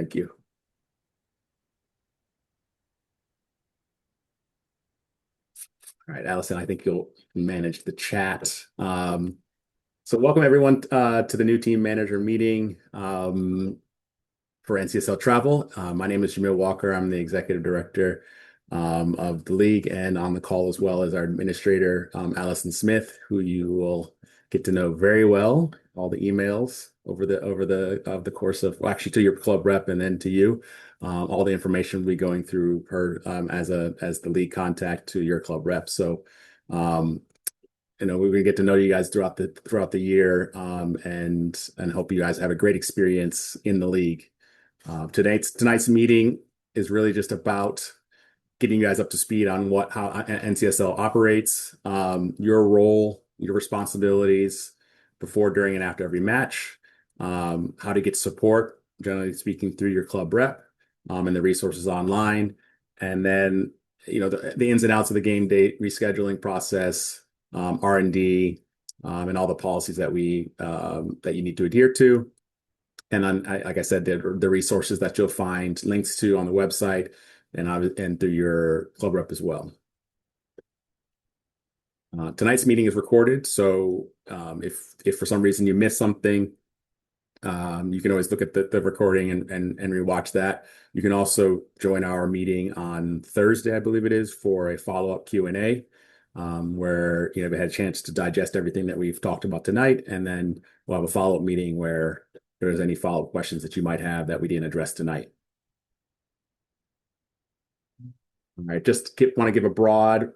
Thank you. All right, Allison, I think you'll manage the chat. So welcome everyone to the new team manager meeting for NCSL Travel. My name is Jamil Walker. I'm the executive director of the league, and on the call as well as our administrator, Allison Smith, who you will get to know very well. All the emails over the course of, well, actually to your club rep and then to you. All the information will be going through her as the lead contact to your club rep. So, we're gonna get to know you guys throughout the year, and hope you guys have a great experience in the league. Tonight's meeting is really just about getting you guys up to speed on how NCSL operates, your role, your responsibilities before, during, and after every match, how to get support, generally speaking, through your club rep, and the resources online, and then the ins and outs of the game day rescheduling process, R&D, and all the policies that you need to adhere to. And then, like I said, the resources that you'll find links to on the website and through your club rep as well. Tonight's meeting is recorded, so if for some reason you missed something, you can always look at the recording and rewatch that. You can also join our meeting on Thursday, I believe it is, for a follow-up Q&A, where we had a chance to digest everything that we've talked about tonight, and then we'll have a follow-up meeting where there's any follow-up questions that you might have that we didn't address tonight. All right, want to give a broad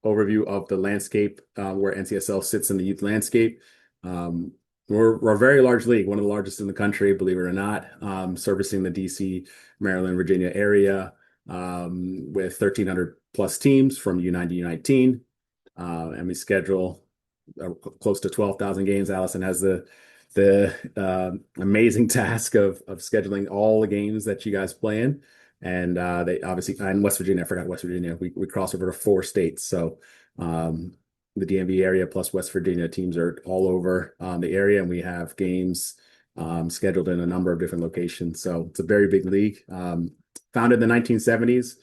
overview of the landscape, where NCSL sits in the youth landscape. We're a very large league, one of the largest in the country, believe it or not, servicing the DC, Maryland, Virginia area, with 1,300 plus teams from U9 to U19. And we schedule close to 12,000 games. Allison has the amazing task of scheduling all the games that you guys play in. And they obviously, and West Virginia, I forgot West Virginia. We cross over to 4 states. So the DMV area plus West Virginia teams are all over the area, and we have games scheduled in a number of different locations. So it's a very big league. Founded in the 1970s.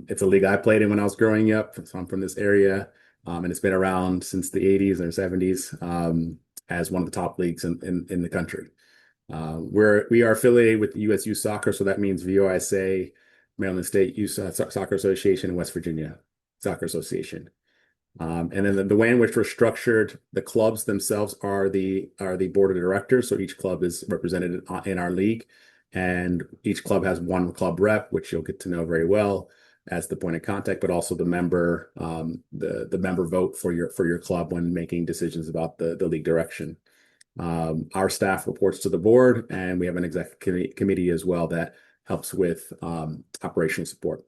It's a league I played in when I was growing up. So I'm from this area, and it's been around since the 80s and 70s, as one of the top leagues in the country. We are affiliated with the USU Soccer, so that means VOSA, Maryland State Youth Soccer Association, and West Virginia Soccer Association. And then the way in which we're structured, the clubs themselves are the board of directors. So each club is represented in our league, and each club has one club rep, which you'll get to know very well as the point of contact, but also the member vote for your club when making decisions about the league direction. Our staff reports to the board, and we have an executive committee as well that helps with operational support.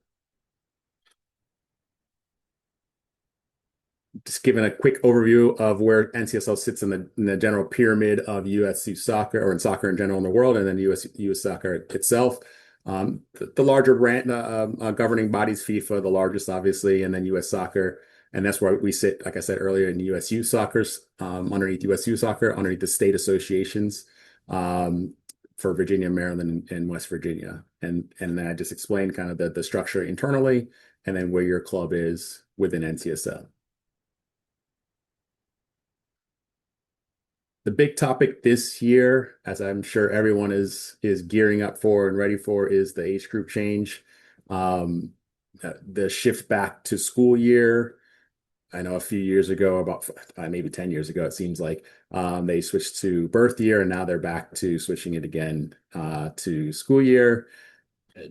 Just giving a quick overview of where NCSL sits in the general pyramid of USU soccer, or in soccer in general in the world, and then US soccer itself. The larger brand governing bodies, FIFA, the largest obviously, and then US Soccer. And that's where we sit, like I said earlier, in USU Soccer's, underneath USU Soccer, underneath the state associations for Virginia, Maryland, and West Virginia. And then I just explained kind of the structure internally, and then where your club is within NCSL. The big topic this year, as I'm sure everyone is gearing up for and ready for, is the age group change. The shift back to school year. I know a few years ago, about maybe 10 years ago, it seems like, they switched to birth year, and now they're back to switching it again to school year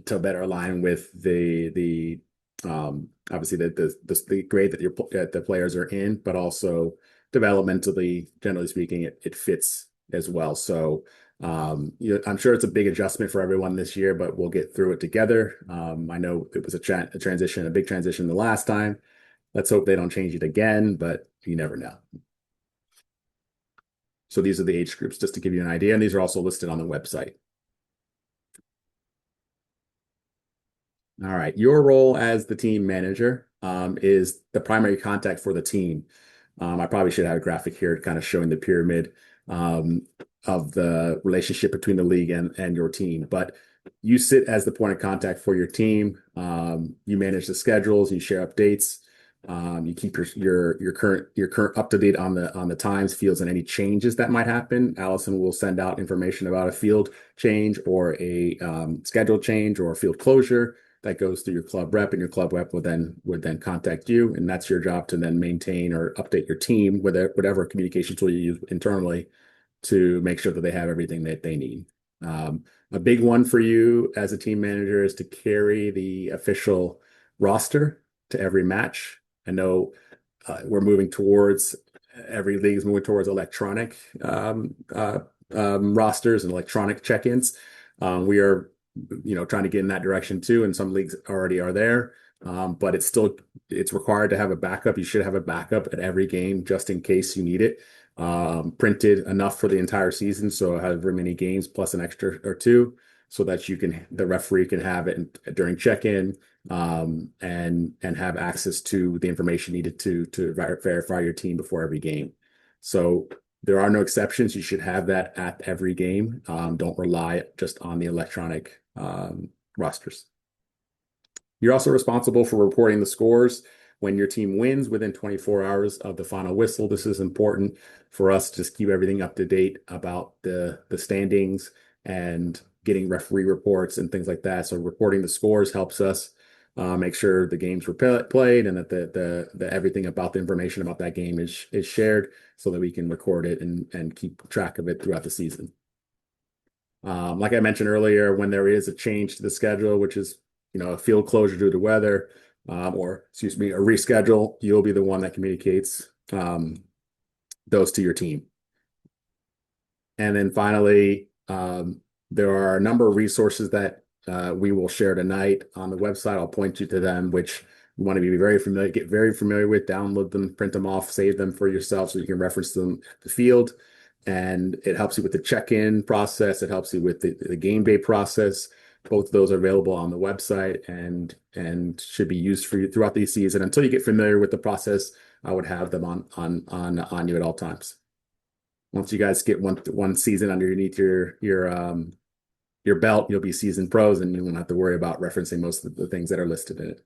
to better align with the obviously the grade that the players are in, but also developmentally, generally speaking, it fits as well. So I'm sure it's a big adjustment for everyone this year, but we'll get through it together. I know it was a transition, a big transition the last time. Let's hope they don't change it again, but you never know. So these are the age groups, just to give you an idea, and these are also listed on the website. All right, your role as the team manager is the primary contact for the team. I probably should have a graphic here kind of showing the pyramid. the relationship between the league and your team. But you sit as the point of contact for your team. You manage the schedules, you share updates, you keep your current up to date on the times, fields, and any changes that might happen. Allison will send out information about a field change or a schedule change or a field closure that goes through your club rep, and your club rep would then contact you, and that's your job to then maintain or update your team with whatever communication tool you use internally to make sure that they have everything that they need. A big one for you as a team manager is to carry the official roster to every match. I know we're moving towards every league is moving towards electronic rosters and electronic check-ins. We are, trying to get in that direction too, and some leagues already are there. But it's required to have a backup. You should have a backup at every game just in case you need it. Printed enough for the entire season, so however many games plus an extra or two, so that the referee can have it during check-in, and have access to the information needed to verify your team before every game. So there are no exceptions. You should have that at every game. Don't rely just on the electronic rosters. You're also responsible for reporting the scores when your team wins within 24 hours of the final whistle. This is important for us to just keep everything up to date about the standings and getting referee reports and things like that. So reporting the scores helps us make sure the games were played, and that the everything about the information about that game is shared, so that we can record it and keep track of it throughout the season. Like I mentioned earlier, when there is a change to the schedule, which is a field closure due to weather, or excuse me, a reschedule, you'll be the one that communicates those to your team. And then finally, there are a number of resources that we will share tonight on the website. I'll point you to them, which you want to be get very familiar with, download them, print them off, save them for yourself so you can reference them at the field. And it helps you with the check-in process. It helps you with the game day process. Both of those are available on the website and should be used for you throughout the season. Until you get familiar with the process, I would have them on you at all times. Once you guys get one season underneath your belt, you'll be seasoned pros, and you won't have to worry about referencing most of the things that are listed in it.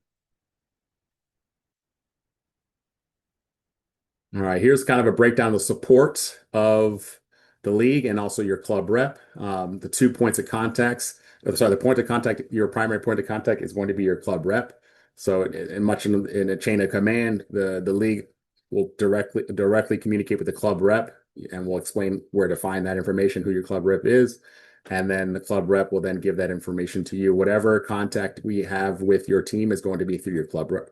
All right, here's kind of a breakdown of the support of the league and also your club rep. The 2 points of contacts. The point of contact, your primary point of contact is going to be your club rep. So in a chain of command, the league will directly communicate with the club rep, and will explain where to find that information, who your club rep is. And then the club rep will then give that information to you. Whatever contact we have with your team is going to be through your club rep,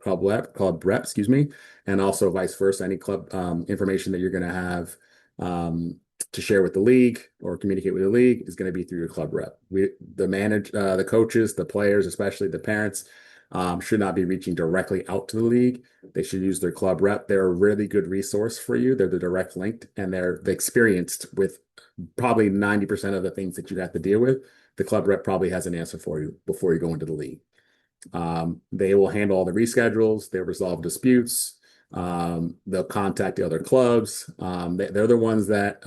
excuse me, and also vice versa. Any club information that you're going to have to share with the league or communicate with the league is going to be through your club rep. The coaches, the players, especially the parents, should not be reaching directly out to the league. They should use their club rep. They're a really good resource for you. They're the direct link, and they're experienced with probably 90% of the things that you have to deal with. The club rep probably has an answer for you before you go into the league. They will handle all the reschedules. They'll resolve disputes. They'll contact the other clubs. They're the ones that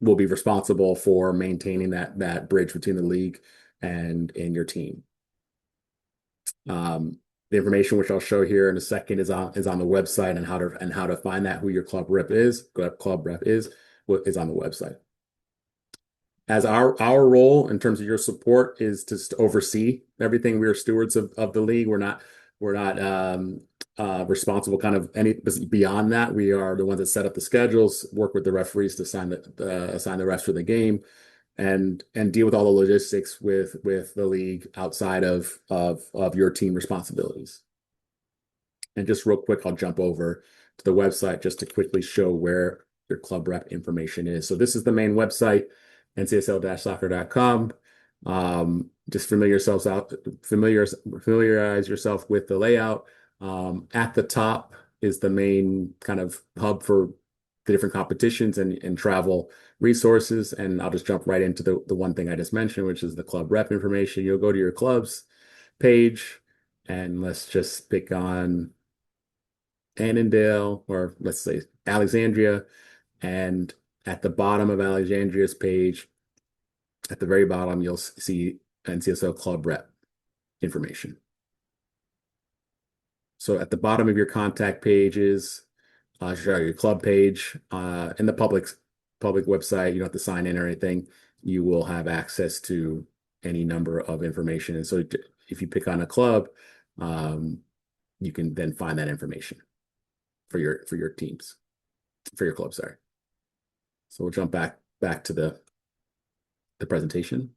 will be responsible for maintaining that bridge between the league and your team. The information which I'll show here in a second is on the website, and how to find that, who your club rep is on the website. As our role in terms of your support is to oversee everything. We are stewards of the league. We're not responsible kind of any beyond that. We are the ones that set up the schedules, work with the referees to assign the refs for the game, and deal with all the logistics with the league outside of your team responsibilities. And just real quick, I'll jump over to the website just to quickly show where your club rep information is. So this is the main website, ncsl-soccer.com. Just familiarize yourself with the layout. At the top is the main kind of hub for the different competitions and travel resources. And I'll just jump right into the one thing I just mentioned, which is the club rep information. You'll go to your club's page, and let's just pick on Annandale, or let's say Alexandria, and at the bottom of Alexandria's page, at the very bottom, you'll see NCSL club rep information. So at the bottom of your contact pages, your club page, in the public website, you don't have to sign in or anything. You will have access to any number of information. And so if you pick on a club, you can then find that information for your teams, for your club, sorry. So we'll jump back to the presentation.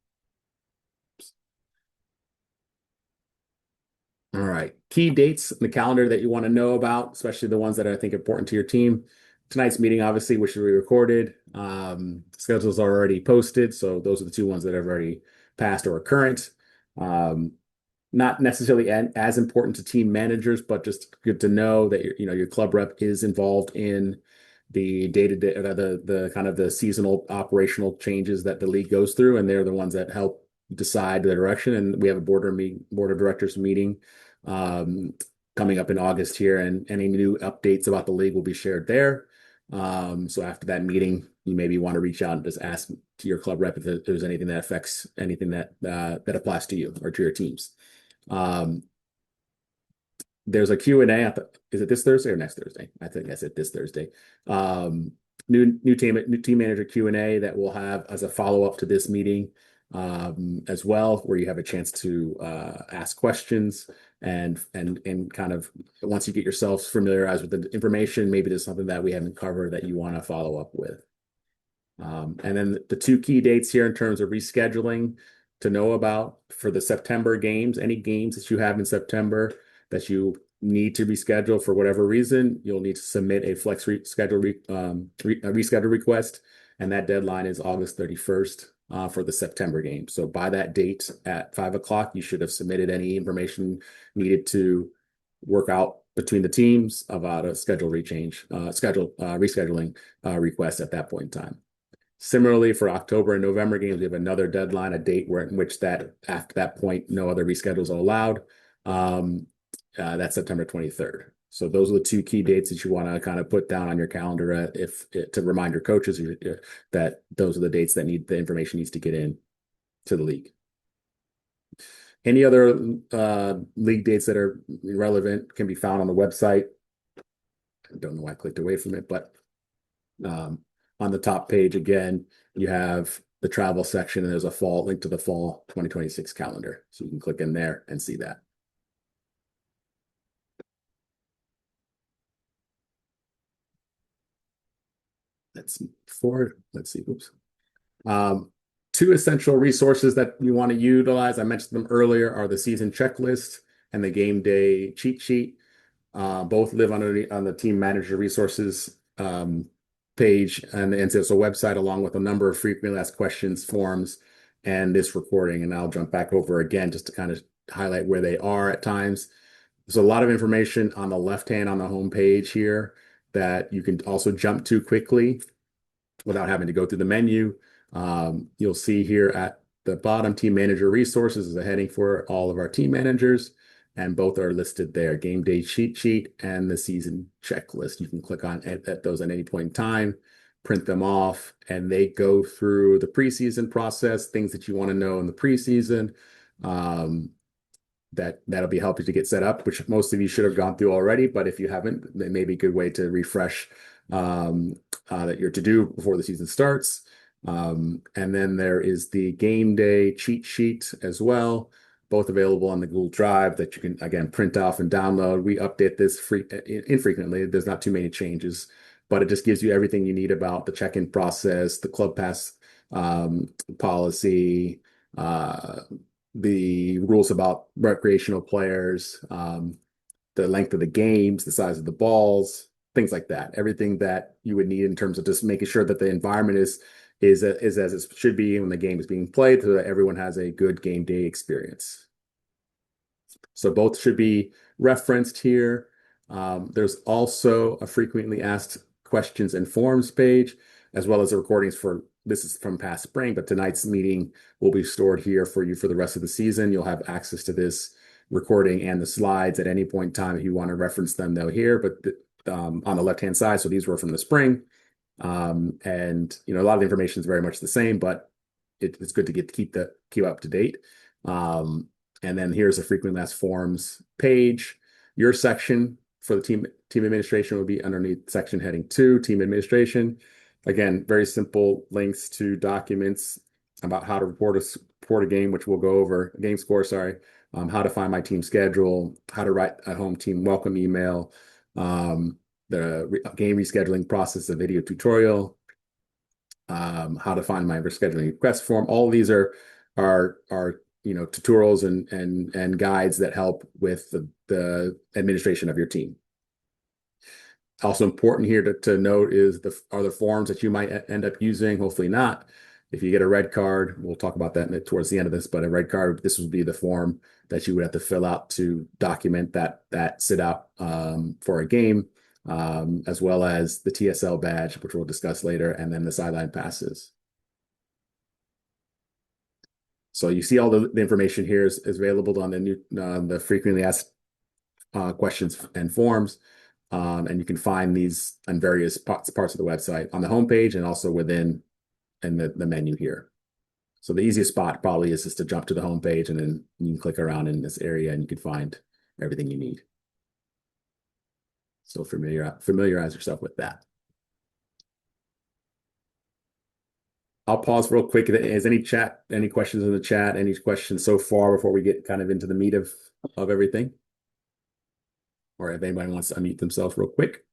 All right. Key dates in the calendar that you want to know about, especially the ones that I think are important to your team. Tonight's meeting, obviously, which we recorded. Schedules are already posted, so those are the two ones that have already passed or are current. Not necessarily as important to team managers, but just good to know that your club rep is involved in the day-to-day, the kind of the seasonal operational changes that the league goes through, and they're the ones that help decide the direction. And we have a board of directors meeting coming up in August here, and any new updates about the league will be shared there. So after that meeting, you maybe want to reach out and just ask to your club rep if there's anything that affects anything that applies to you or to your teams. There's a Q&A. Is it this Thursday or next Thursday? I think I said this Thursday. New team manager Q&A that we'll have as a follow-up to this meeting as well, where you have a chance to ask questions and kind of once you get yourselves familiarized with the information, maybe there's something that we haven't covered that you want to follow up with. And then the two key dates here in terms of rescheduling to know about for the September games, any games that you have in September that you need to reschedule for whatever reason, you'll need to submit a flex reschedule request, and that deadline is August 31st for the September game. So by that date at 5 o'clock, you should have submitted any information needed to work out between the teams about a rescheduling request at that point in time. Similarly, for October and November games, we have another deadline, a date in which that after that point, no other reschedules are allowed. That's September 23rd. So those are the two key dates that you want to kind of put down on your calendar to remind your coaches that those are the dates that the information needs to get in to the league. Any other league dates that are relevant can be found on the website. I don't know why I clicked away from it, but on the top page, again, you have the travel section, and there's a link to the fall 2026 calendar. So you can click in there and see that. Let's move forward. Let's see. Oops. Two essential resources that you want to utilize, I mentioned them earlier, are the season checklist and the game day cheat sheet. Both live on the team manager resources page on the NCSL website, along with a number of frequently asked questions forms and this recording. And I'll jump back over again just to kind of highlight where they are at times. There's a lot of information on the left hand on the home page here that you can also jump to quickly without having to go through the menu. You'll see here at the bottom, team manager resources is a heading for all of our team managers, and both are listed there, game day cheat sheet and the season checklist. You can click on at those at any point in time, print them off, and they go through the preseason process, things that you want to know in the preseason. That'll be helping to get set up, which most of you should have gone through already, but if you haven't, it may be a good way to refresh that you're to do before the season starts. And then there is the game day cheat sheet as well, both available on the Google Drive that you can, again, print off and download. We update this infrequently. There's not too many changes, but it just gives you everything you need about the check-in process, the club pass policy, the rules about recreational players, the length of the games, the size of the balls, things like that. Everything that you would need in terms of just making sure that the environment is as it should be when the game is being played, so that everyone has a good game day experience. So both should be referenced here. There's also a frequently asked questions and forms page, as well as the recordings this is from past spring, but tonight's meeting will be stored here for you for the rest of the season. You'll have access to this recording and the slides at any point in time. If you want to reference them, they're here, but on the left-hand side, so these were from the spring. And a lot of the information is very much the same, but it's good to keep up to date. And then here's a frequently asked forms page. Your section for the team administration will be underneath section heading 2, team administration. Again, very simple links to documents about how to report a game, which we'll go over, game score, sorry, how to find my team schedule, how to write a home team welcome email, the game rescheduling process, a video tutorial, how to find my rescheduling request form. All these are tutorials and guides that help with the administration of your team. Also important here to note is are the forms that you might end up using. Hopefully not. If you get a red card, we'll talk about that towards the end of this, but a red card, this would be the form that you would have to fill out to document that sit out for a game, as well as the TSL badge, which we'll discuss later, and then the sideline passes. So you see all the information here is available on the frequently asked questions and forms. And you can find these on various parts of the website on the homepage and also within the menu here. So the easiest spot probably is just to jump to the homepage, and then you can click around in this area and you can find everything you need. So familiarize yourself with that. I'll pause real quick. Is any questions in the chat? Any questions so far before we get kind of into the meat of everything? Or if anybody wants to unmute themselves real quick.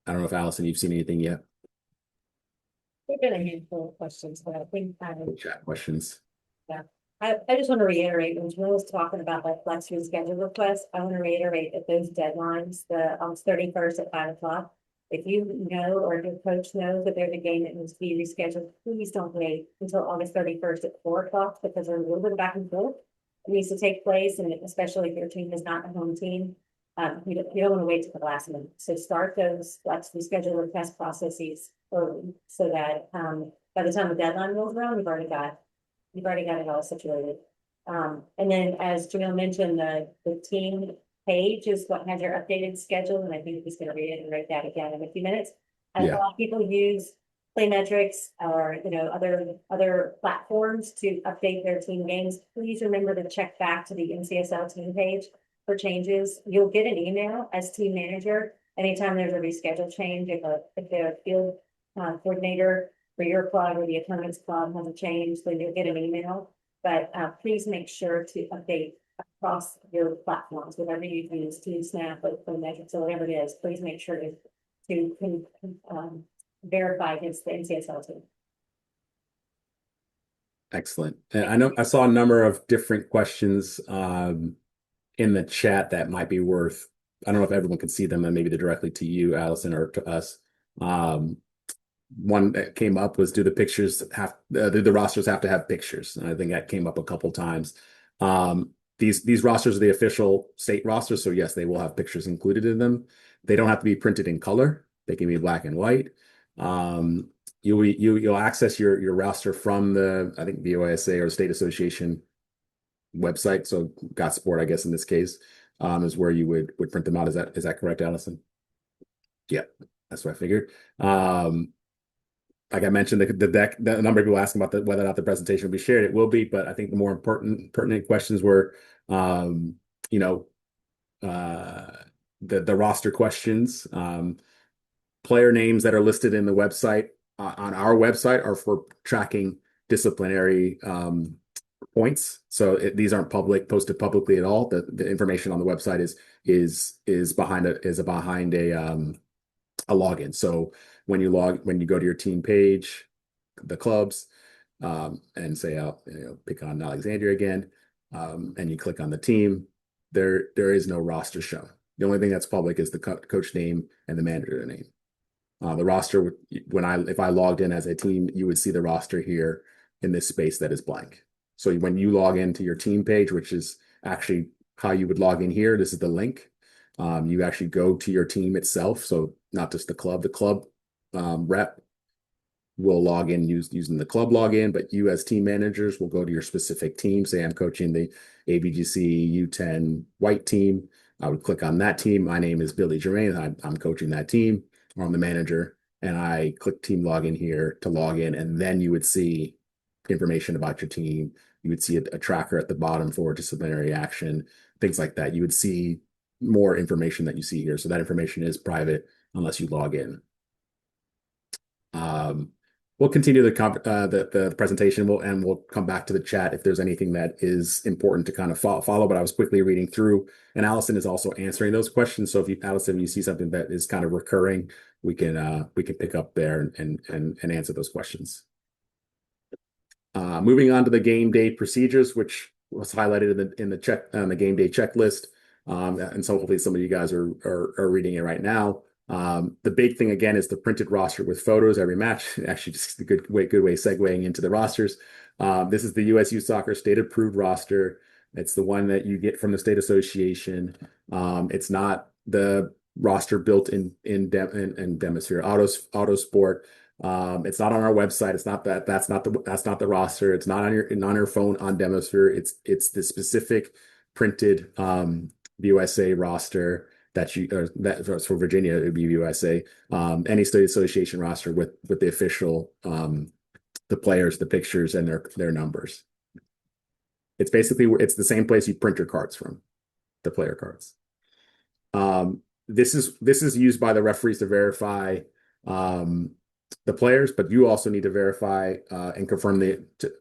I don't know if Allison, you've seen anything yet. There's been a handful of questions, but I think chat questions. Yeah. I just want to reiterate when Jamil was talking about like flex reschedule requests, I want to reiterate that those deadlines, the 31st at 5 o'clock, if you know or if your coach knows that there's a game that needs to be rescheduled, please don't wait until August 31st at 4 o'clock, because there's a little bit of back and forth that needs to take place, and especially if your team is not a home team. You don't want to wait to the last minute. So start those flex reschedule request processes early, so that by the time the deadline rolls around, you've already got it all situated. And then, as Jamil mentioned, the team page is what has your updated schedule, and I think he's going to reiterate that again in a few minutes. A lot of people use Playmetrics or other platforms to update their team games. Please remember to check back to the NCSL team page for changes. You'll get an email as team manager anytime there's a reschedule change. If the field coordinator for your club or the opponent's club has a change, then you'll get an email. But please make sure to update across your platforms, whatever you use, TeamSnap, Playmetrics, or whatever it is. Please make sure to verify against the NCSL team. Excellent. And I saw a number of different questions in the chat that might be worth. I don't know if everyone can see them, and maybe they're directly to you, Allison, or to us. One that came up was, do the rosters have to have pictures? And I think that came up a couple times. These rosters are the official state rosters, so yes, they will have pictures included in them. They don't have to be printed in color. They can be black and white. You'll access your roster from I think the OISA or the State Association website. So GotSport, I guess in this case, is where you would print them out. Is that correct, Allison? Yeah, that's what I figured. Like I mentioned, the number of people asking about whether or not the presentation will be shared. It will be, but I think the more pertinent questions were, the roster questions. Player names that are listed in the website on our website are for tracking disciplinary points. So these aren't posted publicly at all. The information on the website is behind a login. So when you go to your team page, the clubs, and say pick on Alexandria again, and you click on the team, there is no roster shown. The only thing that's public is the coach name and the manager name. The roster, if I logged in as a team, you would see the roster here in this space that is blank. So when you log into your team page, which is actually how you would log in here, this is the link. You actually go to your team itself. So not just the club. The club rep will log in using the club login, but you as team managers will go to your specific team. Say I'm coaching the ABGC U10 white team. I would click on that team. My name is Billy Germain. I'm coaching that team, or I'm the manager, and I click team login here to log in, and then you would see information about your team. You would see a tracker at the bottom for disciplinary action, things like that. You would see more information that you see here. So that information is private unless you log in. We'll continue the presentation, and we'll come back to the chat if there's anything that is important to kind of follow. But I was quickly reading through, and Allison is also answering those questions. So Allison, you see something that is kind of recurring, we can pick up there and answer those questions. Moving on to the game day procedures, which was highlighted in the game day checklist. And so hopefully some of you guys are reading it right now. The big thing again is the printed roster with photos every match. Actually, just a good way segueing into the rosters. This is the US Youth Soccer state approved roster. It's the one that you get from the state association. It's not the roster built in Demisphere Autosport. It's not on our website. It's not that's not the roster. It's not on your phone on Demisphere. It's the specific printed USA roster that's for Virginia. It would be USA. Any state association roster with the official the players, the pictures, and their numbers. It's the same place you print your cards from, the player cards. This is used by the referees to verify the players, but you also need to verify and confirm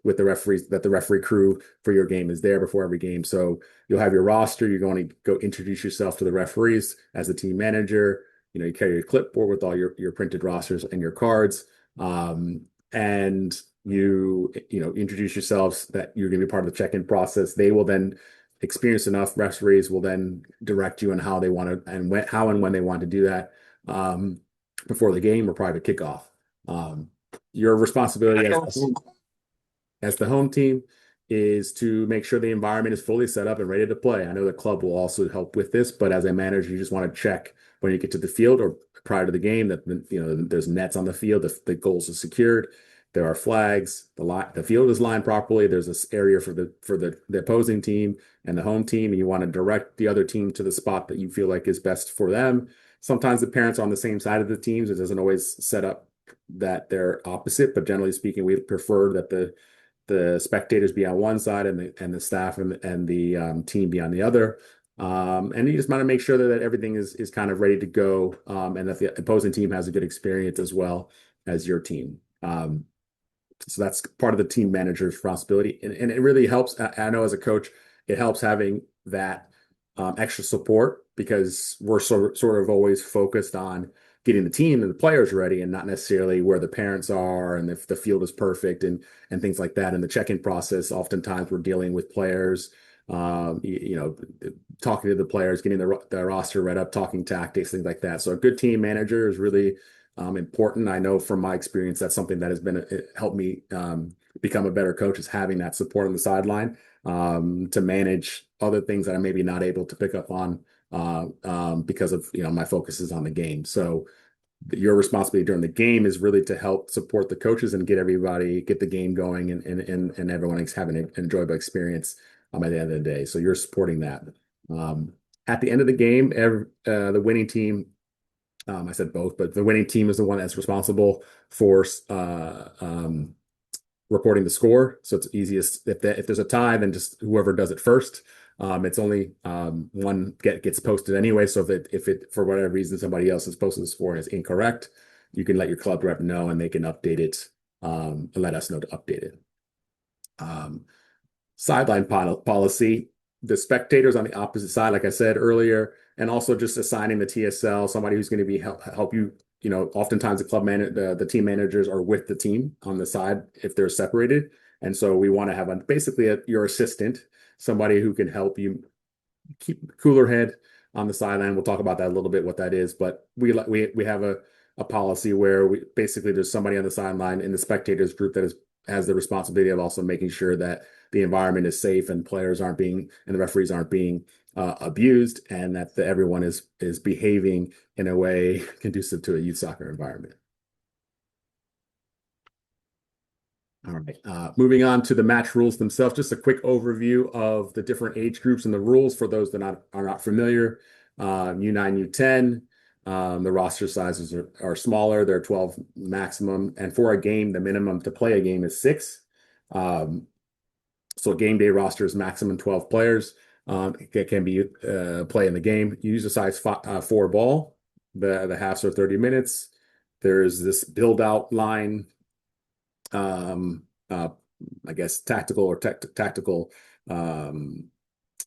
with the referees that the referee crew for your game is there before every game. So you'll have your roster. You're going to go introduce yourself to the referees as the team manager. You carry your clipboard with all your printed rosters and your cards, and you introduce yourselves that you're going to be part of the check-in process. They will then experienced enough referees will then direct you on how they want to and how and when they want to do that before the game or private kickoff. Your responsibility as the home team is to make sure the environment is fully set up and ready to play. I know the club will also help with this, but as a manager, you just want to check when you get to the field or prior to the game that there's nets on the field, the goals are secured, there are flags, the field is lined properly. There's this area for the opposing team and the home team, and you want to direct the other team to the spot that you feel like is best for them. Sometimes the parents are on the same side of the teams. It doesn't always set up that they're opposite, but generally speaking, we prefer that the spectators be on one side and the staff and the team be on the other. And you just want to make sure that everything is kind of ready to go, and that the opposing team has a good experience as well as your team. So that's part of the team manager's responsibility. And it really helps. I know as a coach, it helps having that extra support because we're sort of always focused on getting the team and the players ready and not necessarily where the parents are and if the field is perfect and things like that. In the check-in process, oftentimes we're dealing with players, talking to the players, getting the roster read up, talking tactics, things like that. So a good team manager is really important. I know from my experience, that's something that has helped me become a better coach, is having that support on the sideline to manage other things that I'm maybe not able to pick up on because of my focus is on the game. So your responsibility during the game is really to help support the coaches and get the game going and everyone is having an enjoyable experience at the end of the day. So you're supporting that. At the end of the game, the winning team, I said both, but the winning team is the one that's responsible for reporting the score. So it's easiest if there's a tie, then just whoever does it first. It's only one gets posted anyway. So if it for whatever reason somebody else has posted the score and it's incorrect, you can let your club rep know and they can update it. Let us know to update it. Sideline policy. The spectators on the opposite side, like I said earlier, and also just assigning the TSL, somebody who's going to be help you. Oftentimes the team managers are with the team on the side if they're separated, and so we want to have basically your assistant, somebody who can help you keep cooler head on the sideline. We'll talk about that a little bit, what that is, but we have a policy where there's somebody on the sideline in the spectators group that has the responsibility of also making sure that the environment is safe and the referees aren't being abused, and that everyone is behaving in a way conducive to a youth soccer environment. All right, moving on to the match rules themselves. Just a quick overview of the different age groups and the rules for those that are not familiar. U9, U10, The roster sizes are smaller. They're 12 maximum. And for a game, the minimum to play a game is six. Um, so game day roster is maximum 12 players. It can be play in the game. You use a size four ball. The halves are 30 minutes. There's this build out line, um, uh, I guess tactical or tactical, I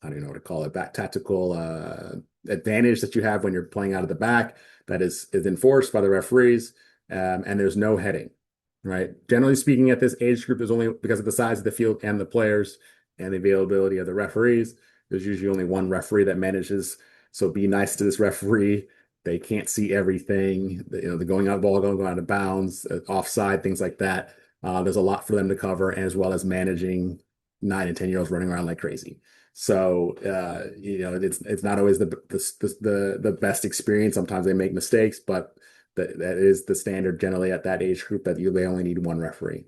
don't know what to call it, back tactical advantage that you have when you're playing out of the back that is enforced by the referees, and there's no heading, right? Generally speaking, at this age group, there's only because of the size of the field and the players and the availability of the referees. There's usually only one referee that manages. So be nice to this referee. They can't see everything. The going out ball, going out of bounds, offside, things like that. There's a lot for them to cover, as well as managing 9 and 10 year olds running around like crazy. So it's not always the best experience. Sometimes they make mistakes, but that is the standard generally at that age group that they only need one referee.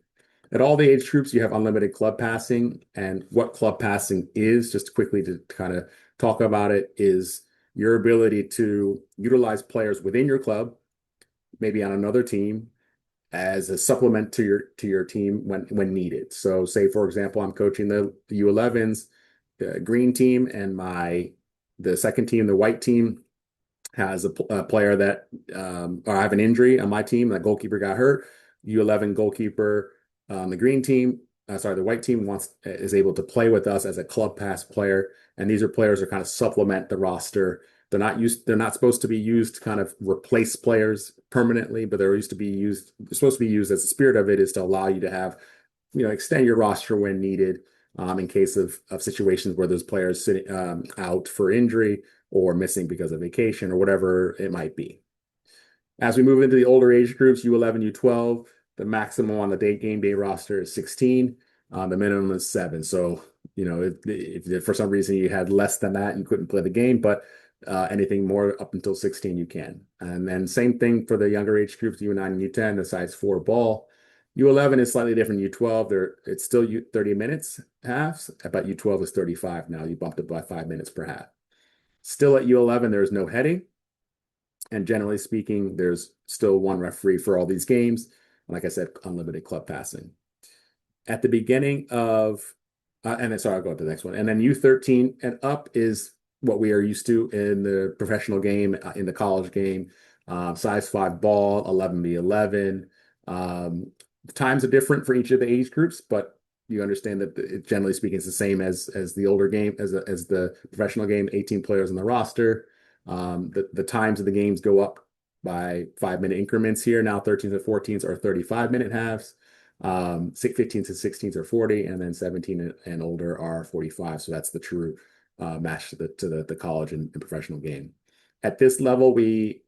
At all the age groups, you have unlimited club passing, and what club passing is, just quickly to kind of talk about it, is your ability to utilize players within your club, maybe on another team, as a supplement to your team when needed. So, say for example, I'm coaching the U11s, the green team, and the second team, the white team, has a player that or I have an injury on my team. That goalkeeper got hurt. U11 goalkeeper on the green team, the white team is able to play with us as a club pass player, and these are players that kind of supplement the roster. They're not supposed to be used to kind of replace players permanently, but they're supposed to be used as the spirit of it is to allow you to have, extend your roster when needed, in case of situations where there's players sitting out for injury or missing because of vacation or whatever it might be. As we move into the older age groups, U11, U12, the maximum on the game day roster is 16. The minimum is 7. So, if for some reason you had less than that, you couldn't play the game, but anything more up until 16, you can. And then same thing for the younger age groups, U9 and U10, the size 4 ball. U11 is slightly different than U12. It's still 30 minutes halves, but U12 is 35 now. You bumped it by 5 minutes per half. Still at U11, there's no heading. And generally speaking, there's still one referee for all these games. Like I said, unlimited club passing. At the beginning of, and then, sorry, I'll go to the next one. And then U13 and up is what we are used to in the professional game, in the college game. Size 5 ball, 11v11. The times are different for each of the age groups, but you understand that generally speaking, it's the same as the older game, as the professional game, 18 players on the roster. The times of the games go up by 5 minute increments here. Now 13s and 14s are 35-minute halves. 15s and 16s are 40, and then 17 and older are 45. So that's the true match to the college and professional game. At this level, we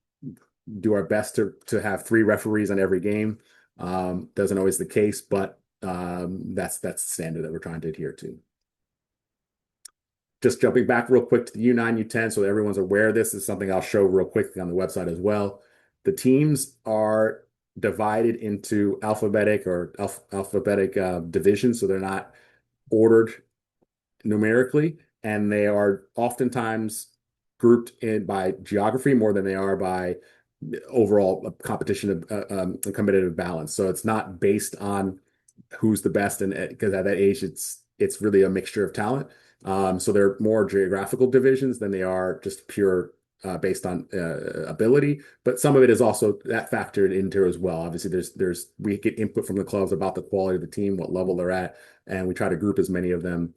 do our best to have 3 referees on every game. Doesn't always the case, but that's the standard that we're trying to adhere to. Just jumping back real quick to the U9, U10, so everyone's aware of this. This is something I'll show real quickly on the website as well. The teams are divided into alphabetic divisions, so they're not ordered numerically, and they are oftentimes grouped in by geography more than they are by overall competition of competitive balance. So it's not based on who's the best, and because at that age it's really a mixture of talent. So they're more geographical divisions than they are just pure based on ability, but some of it is also that factored into as well. Obviously, we get input from the clubs about the quality of the team, what level they're at, and we try to group as many of them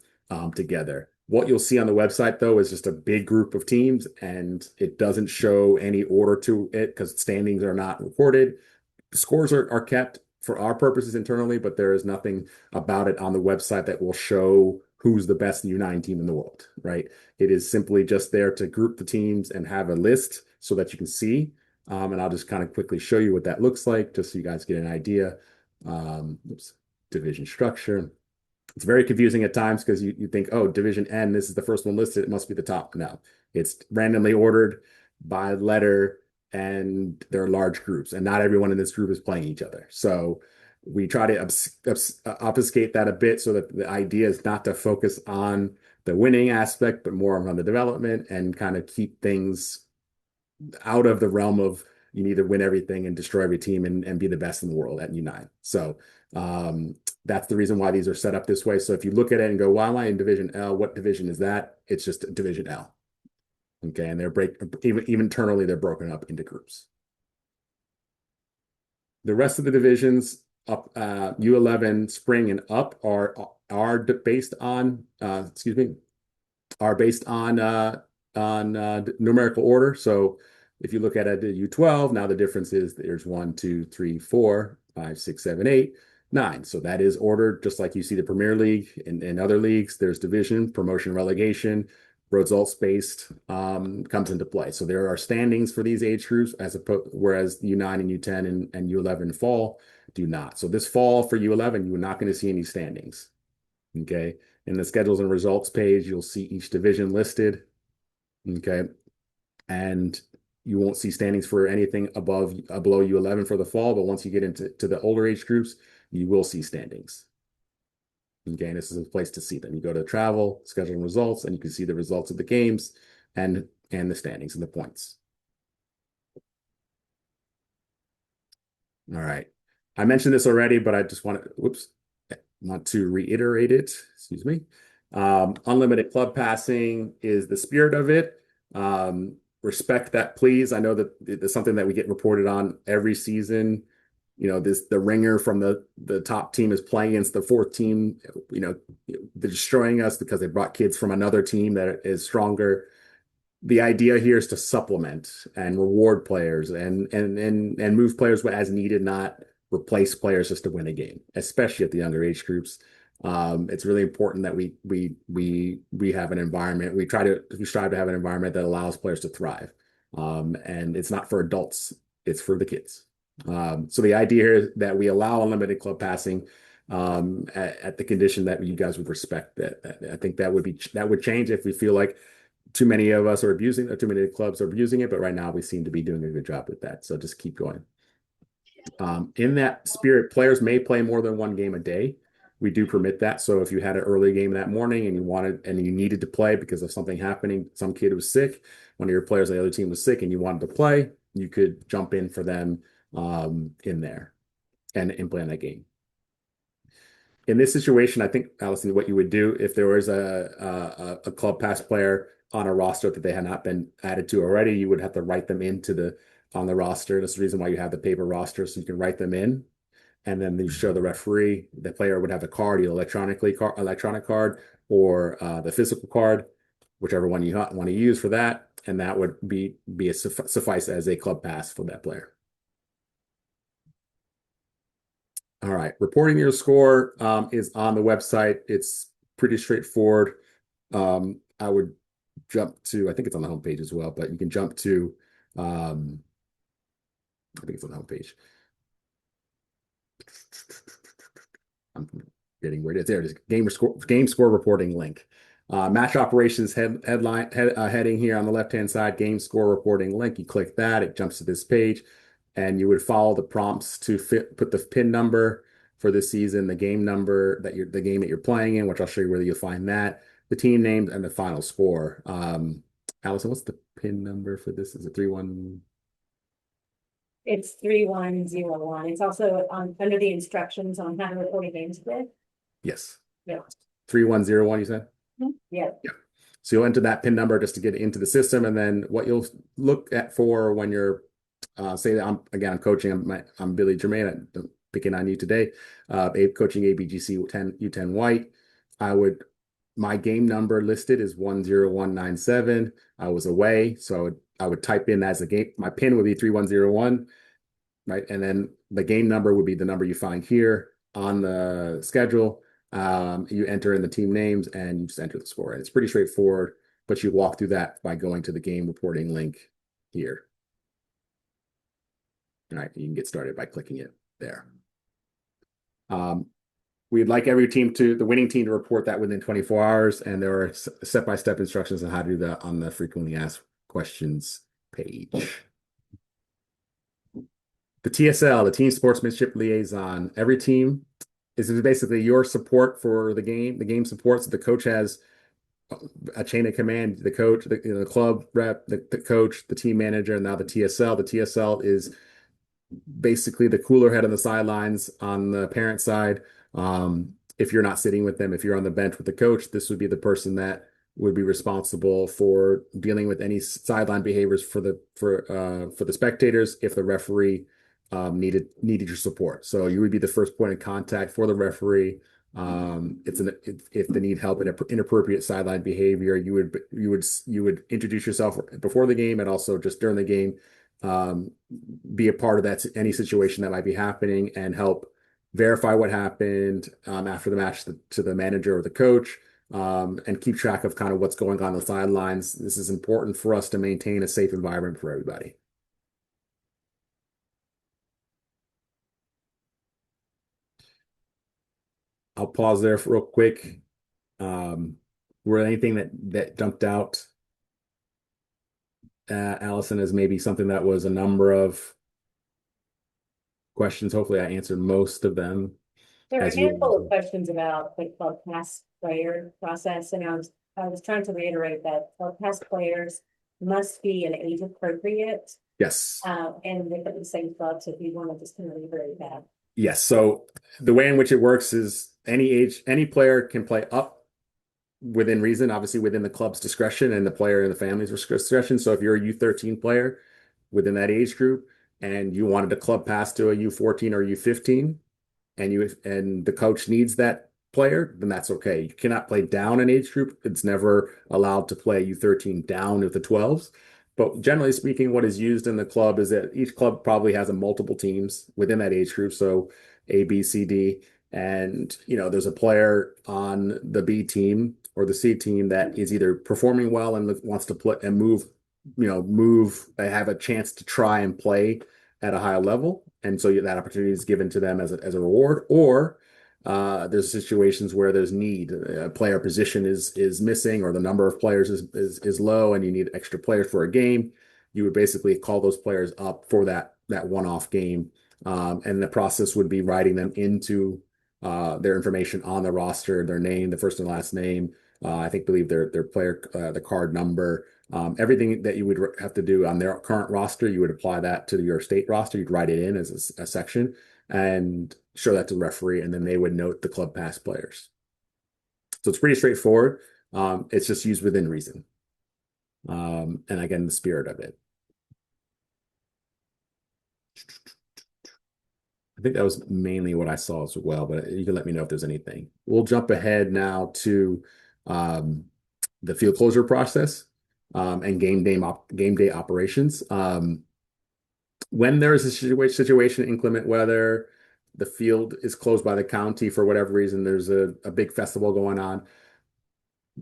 together. What you'll see on the website, though, is just a big group of teams, and it doesn't show any order to it because standings are not recorded. The scores are kept for our purposes internally, but there is nothing about it on the website that will show who's the best U9 team in the world, right? It is simply just there to group the teams and have a list so that you can see. And I'll just kind of quickly show you what that looks like, just so you guys get an idea. Division structure. It's very confusing at times because you think, oh, Division N, this is the first one listed, it must be the top. No, it's randomly ordered by letter, and there are large groups, and not everyone in this group is playing each other. So we try to obfuscate that a bit so that the idea is not to focus on the winning aspect, but more on the development and kind of keep things out of the realm of you need to win everything and destroy every team and be the best in the world at U9. So that's the reason why these are set up this way. So if you look at it and go, why am I in Division L? What division is that? It's just Division L. Okay, and even internally, they're broken up into groups. The rest of the divisions up U11 spring and up are based on numerical order. So if you look at a U12, now the difference is there's 1, 2, 3, 4, 5, 6, 7, 8, 9. So that is ordered just like you see the Premier League and other leagues. There's division, promotion, relegation, results based comes into play. So there are standings for these age groups whereas U9 and U10 and U11 fall do not. So this fall for U11, you're not going to see any standings. Okay. In the schedules and results page, you'll see each division listed. Okay. And you won't see standings for anything below U11 for the fall, but once you get into the older age groups, you will see standings. Okay, and this is a place to see them. You go to travel, schedule and results, and you can see the results of the games and the standings and the points. All right. I mentioned this already, but I just want to reiterate it. Excuse me. Unlimited club passing is the spirit of it. Respect that, please. I know that it's something that we get reported on every season. The ringer from the top team is playing against the fourth team. They're destroying us because they brought kids from another team that is stronger. The idea here is to supplement and reward players and move players as needed, not replace players just to win a game, especially at the younger age groups. It's really important that we have an environment. We strive to have an environment that allows players to thrive. And it's not for adults, it's for the kids. So the idea here is that we allow unlimited club passing at the condition that you guys would respect that. I think that would change if we feel like too many of us are abusing, or too many clubs are abusing it. But right now we seem to be doing a good job with that. So just keep going. In that spirit, players may play more than one game a day. We do permit that. So if you had an early game that morning and you needed to play because of something happening, some kid was sick, one of your players on the other team was sick, and you wanted to play, you could jump in for them in there and play in that game. In this situation, I think, Allison, what you would do if there was a club pass player on a roster that they had not been added to already, you would have to write them on the roster. That's the reason why you have the paper roster, so you can write them in, and then you show the referee. The player would have a card, either electronic card or the physical card, whichever one you want to use for that, and that would suffice as a club pass for that player. All right, reporting your score is on the website. It's pretty straightforward. I would jump to, I think it's on the homepage as well, but you can jump to, I think it's on the homepage. I'm getting where it is. There it is. Game score reporting link. Match operations heading here on the left-hand side, game score reporting link. You click that, it jumps to this page, and you would follow the prompts to put the PIN number for the season, the game number the game that you're playing in, which I'll show you where you'll find that, the team names, and the final score. Allison, what's the PIN number for this? Is it 31? It's 3101. It's also under the instructions on how to report a game today. Yes. Yeah. 3101, you said? Yeah. Yeah. So you'll enter that PIN number just to get into the system, and then what you'll look at for when you're say that I'm coaching. I'm Billy Germain. I'm picking on you today. Coaching ABGC U10 White. My game number listed is 10197. I was away, so I would type in as a game. My PIN would be 3101, right? And then the game number would be the number you find here on the schedule. You enter in the team names and you just enter the score. And it's pretty straightforward, but you walk through that by going to the game reporting link here. All right, you can get started by clicking it there. We'd like the winning team to report that within 24 hours, and there are step-by-step instructions on how to do that on the frequently asked questions page. The TSL, the Team Sportsmanship Liaison. Every team is basically your support for the game support. So the coach has a chain of command, the coach, the club rep, the coach, the team manager, and now the TSL. The TSL is basically the cooler head on the sidelines on the parent side. If you're not sitting with them, if you're on the bench with the coach, this would be the person that would be responsible for dealing with any sideline behaviors for the spectators if the referee needed your support. So you would be the first point of contact for the referee. If they need help in inappropriate sideline behavior, you would introduce yourself before the game and also just during the game, be a part of that any situation that might be happening and help verify what happened after the match to the manager or the coach, and keep track of kind of what's going on the sidelines. This is important for us to maintain a safe environment for everybody. I'll pause there for real quick. Were there anything that jumped out, Allison, as maybe something that was a number of questions? Hopefully, I answered most of them. There are a As you handful of questions about the club pass player process, and I was trying to reiterate that club pass players must be an age appropriate, Yes. and within the same club. So if you want to just kind of reiterate that. Yes. So the way in which it works is any player can play up within reason, obviously within the club's discretion and the player and the family's discretion. So if you're a U13 player within that age group and you wanted a club pass to a U14 or U15 and the coach needs that player, then that's okay. You cannot play down an age group. It's never allowed to play U13 down with the 12s. But generally speaking, what is used in the club is that each club probably has a multiple teams within that age group. So A, B, C, D. And, there's a player on the B team or the C team that is either performing well and wants to play and move, they have a chance to try and play at a higher level. And so that opportunity is given to them as a reward, or there's situations where there's need. A player position is missing, or the number of players is low, and you need extra players for a game. You would basically call those players up for that one-off game, and the process would be writing them into their information on the roster, their name, the first and last name. Believe their player, the card number, everything that you would have to do on their current roster, you would apply that to your state roster. You'd write it in as a section and show that to the referee, and then they would note the club pass players. So it's pretty straightforward. It's just used within reason. And again, the spirit of it. I think that was mainly what I saw as well, but you can let me know if there's anything. We'll jump ahead now to the field closure process and game day operations. When there is a situation, inclement weather, the field is closed by the county for whatever reason, there's a big festival going on.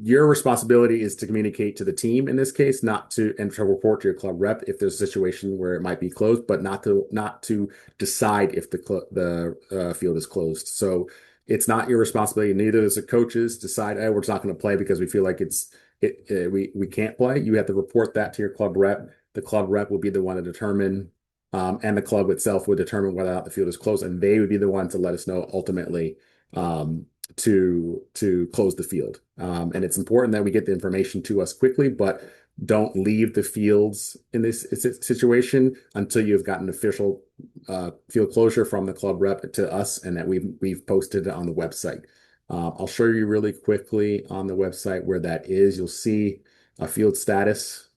Your responsibility is to communicate to the team in this case, and to report to your club rep if there's a situation where it might be closed, but not to decide if the field is closed. So it's not your responsibility. Neither is the coaches decide, hey, we're just not going to play because we feel like we can't play. You have to report that to your club rep. The club rep will be the one to determine, and the club itself would determine whether or not the field is closed, and they would be the one to let us know ultimately to close the field. And it's important that we get the information to us quickly, but don't leave the fields in this situation until you've gotten official field closure from the club rep to us and that we've posted it on the website. I'll show you really quickly on the website where that is. You'll see a field status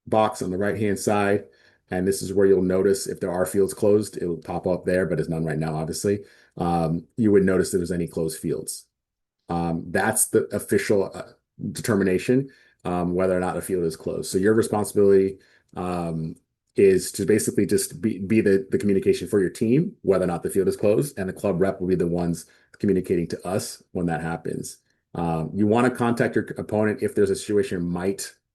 box on the right-hand side. And this is where you'll notice if there are fields closed, it will pop up there, but there's none right now, obviously. You would notice if there's any closed fields. That's the official determination whether or not a field is closed. So your responsibility is to basically just be the communication for your team, whether or not the field is closed, and the club rep will be the ones communicating to us when that happens. You want to contact your opponent if there's a situation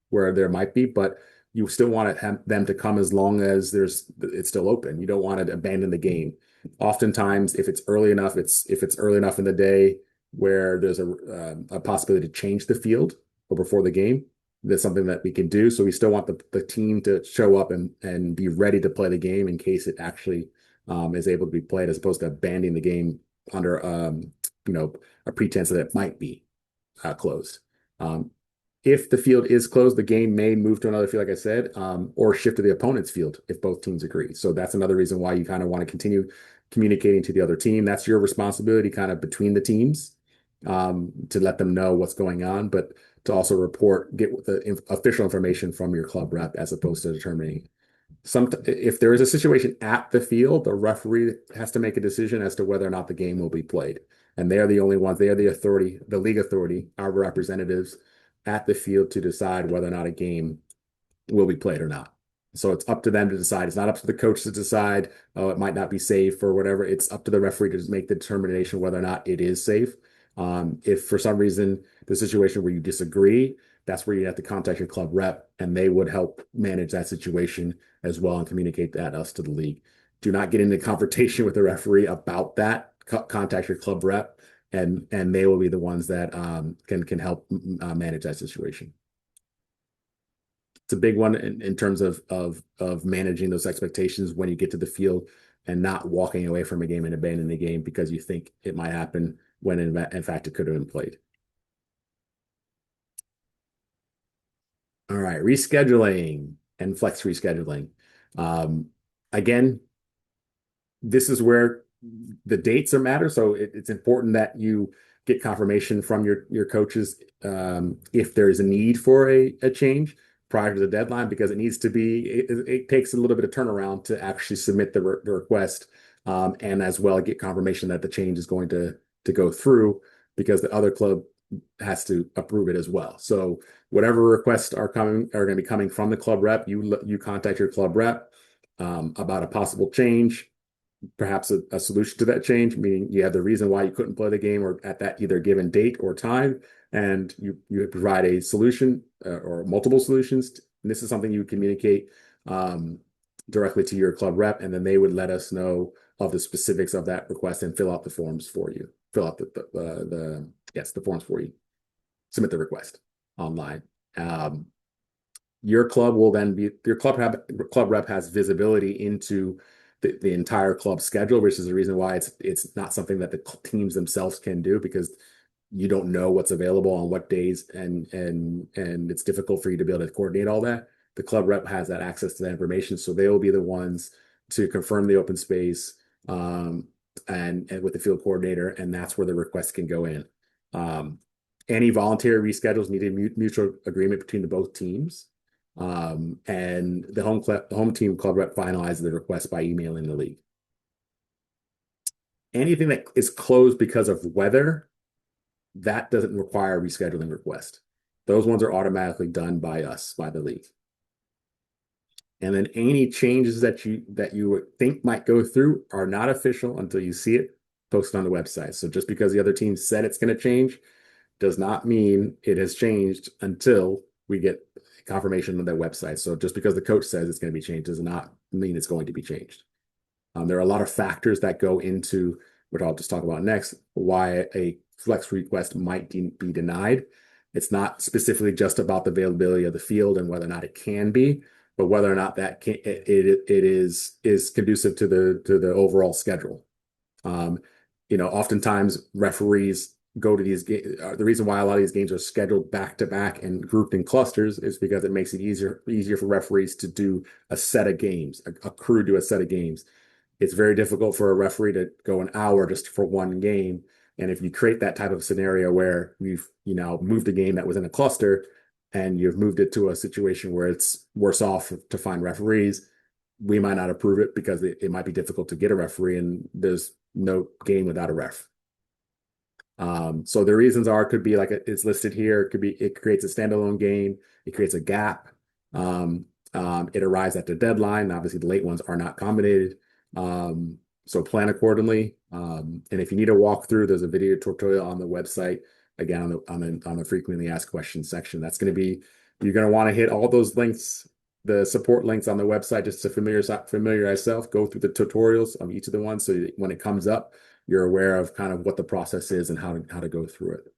where there might be, but you still want them to come as long as it's still open. You don't want to abandon the game. Oftentimes, if it's early enough in the day where there's a possibility to change the field or before the game, that's something that we can do. So we still want the team to show up and be ready to play the game in case it actually is able to be played, as opposed to abandoning the game under a pretense that it might be closed. If the field is closed, the game may move to another field, like I said, or shift to the opponent's field if both teams agree. So that's another reason why you kind of want to continue communicating to the other team. That's your responsibility kind of between the teams, to let them know what's going on, but to also get the official information from your club rep as opposed to determining. If there is a situation at the field, the referee has to make a decision as to whether or not the game will be played. And they are the only ones, they are the authority, the league authority, our representatives at the field to decide whether or not a game will be played or not. So it's up to them to decide. It's not up to the coach to decide, oh, it might not be safe or whatever. It's up to the referee to make the determination whether or not it is safe. If for some reason the situation where you disagree, that's where you have to contact your club rep and they would help manage that situation as well and communicate that us to the league. Do not get into confrontation with the referee about that. Contact your club rep and they will be the ones that can help manage that situation. It's a big one in terms of managing those expectations when you get to the field and not walking away from a game and abandoning the game because you think it might happen when in fact it could have been played. All right, rescheduling and flex rescheduling. Again, this is where the dates are matter. So it's important that you get confirmation from your coaches if there is a need for a change prior to the deadline, because it takes a little bit of turnaround to actually submit the request, and as well get confirmation that the change is going to go through, because the other club has to approve it as well. So whatever requests are going to be coming from the club rep, you contact your club rep about a possible change, perhaps a solution to that change, meaning you have the reason why you couldn't play the game or at that either given date or time, and you provide a solution or multiple solutions. And this is something you communicate directly to your club rep, and then they would let us know of the specifics of that request and fill out the forms for you. Fill out the forms for you. Submit the request online. Your club rep has visibility into the entire club schedule, which is the reason why it's not something that the teams themselves can do, because you don't know what's available on what days, and it's difficult for you to be able to coordinate all that. The club rep has that access to that information, so they will be the ones to confirm the open space and with the field coordinator, and that's where the request can go in. Any voluntary reschedules need a mutual agreement between the both teams. And the home team club rep finalizes the request by emailing the league. Anything that is closed because of weather, that doesn't require a rescheduling request. Those ones are automatically done by us, by the league. And then any changes that you think might go through are not official until you see it posted on the website. So just because the other team said it's going to change does not mean it has changed until we get confirmation on their website. So just because the coach says it's going to be changed does not mean it's going to be changed. There are a lot of factors that go into, which I'll just talk about next, why a flex request might be denied. It's not specifically just about the availability of the field and whether or not it can be, but whether or not it is conducive to the overall schedule. Oftentimes referees go to these games. The reason why a lot of these games are scheduled back to back and grouped in clusters is because it makes it easier for referees to do a set of games, a crew do a set of games. It's very difficult for a referee to go an hour just for one game. And if you create that type of scenario where you've moved a game that was in a cluster and you've moved it to a situation where it's worse off to find referees, we might not approve it because it might be difficult to get a referee, and there's no game without a ref. So the reasons could be like it's listed here. It creates a standalone game. It creates a gap. It arrives at the deadline. Obviously, the late ones are not accommodated. So plan accordingly. And if you need a walkthrough, there's a video tutorial on the website. Again, on the frequently asked questions section. You're going to want to hit all those links, the support links on the website, just to familiarize yourself. Go through the tutorials of each of the ones, so when it comes up, you're aware of kind of what the process is and how to go through it.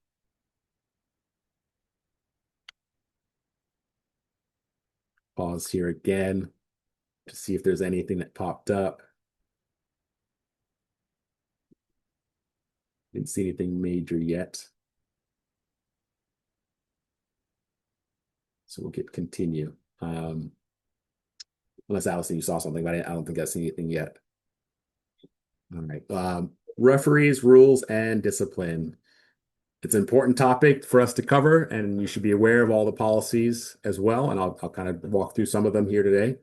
Pause here again to see if there's anything that popped up. Didn't see anything major yet. So we'll get continue. Unless Allison, you saw something, but I don't think I've seen anything yet. All right. Referees, rules, and discipline. It's an important topic for us to cover, and you should be aware of all the policies as well. And I'll kind of walk through some of them here today.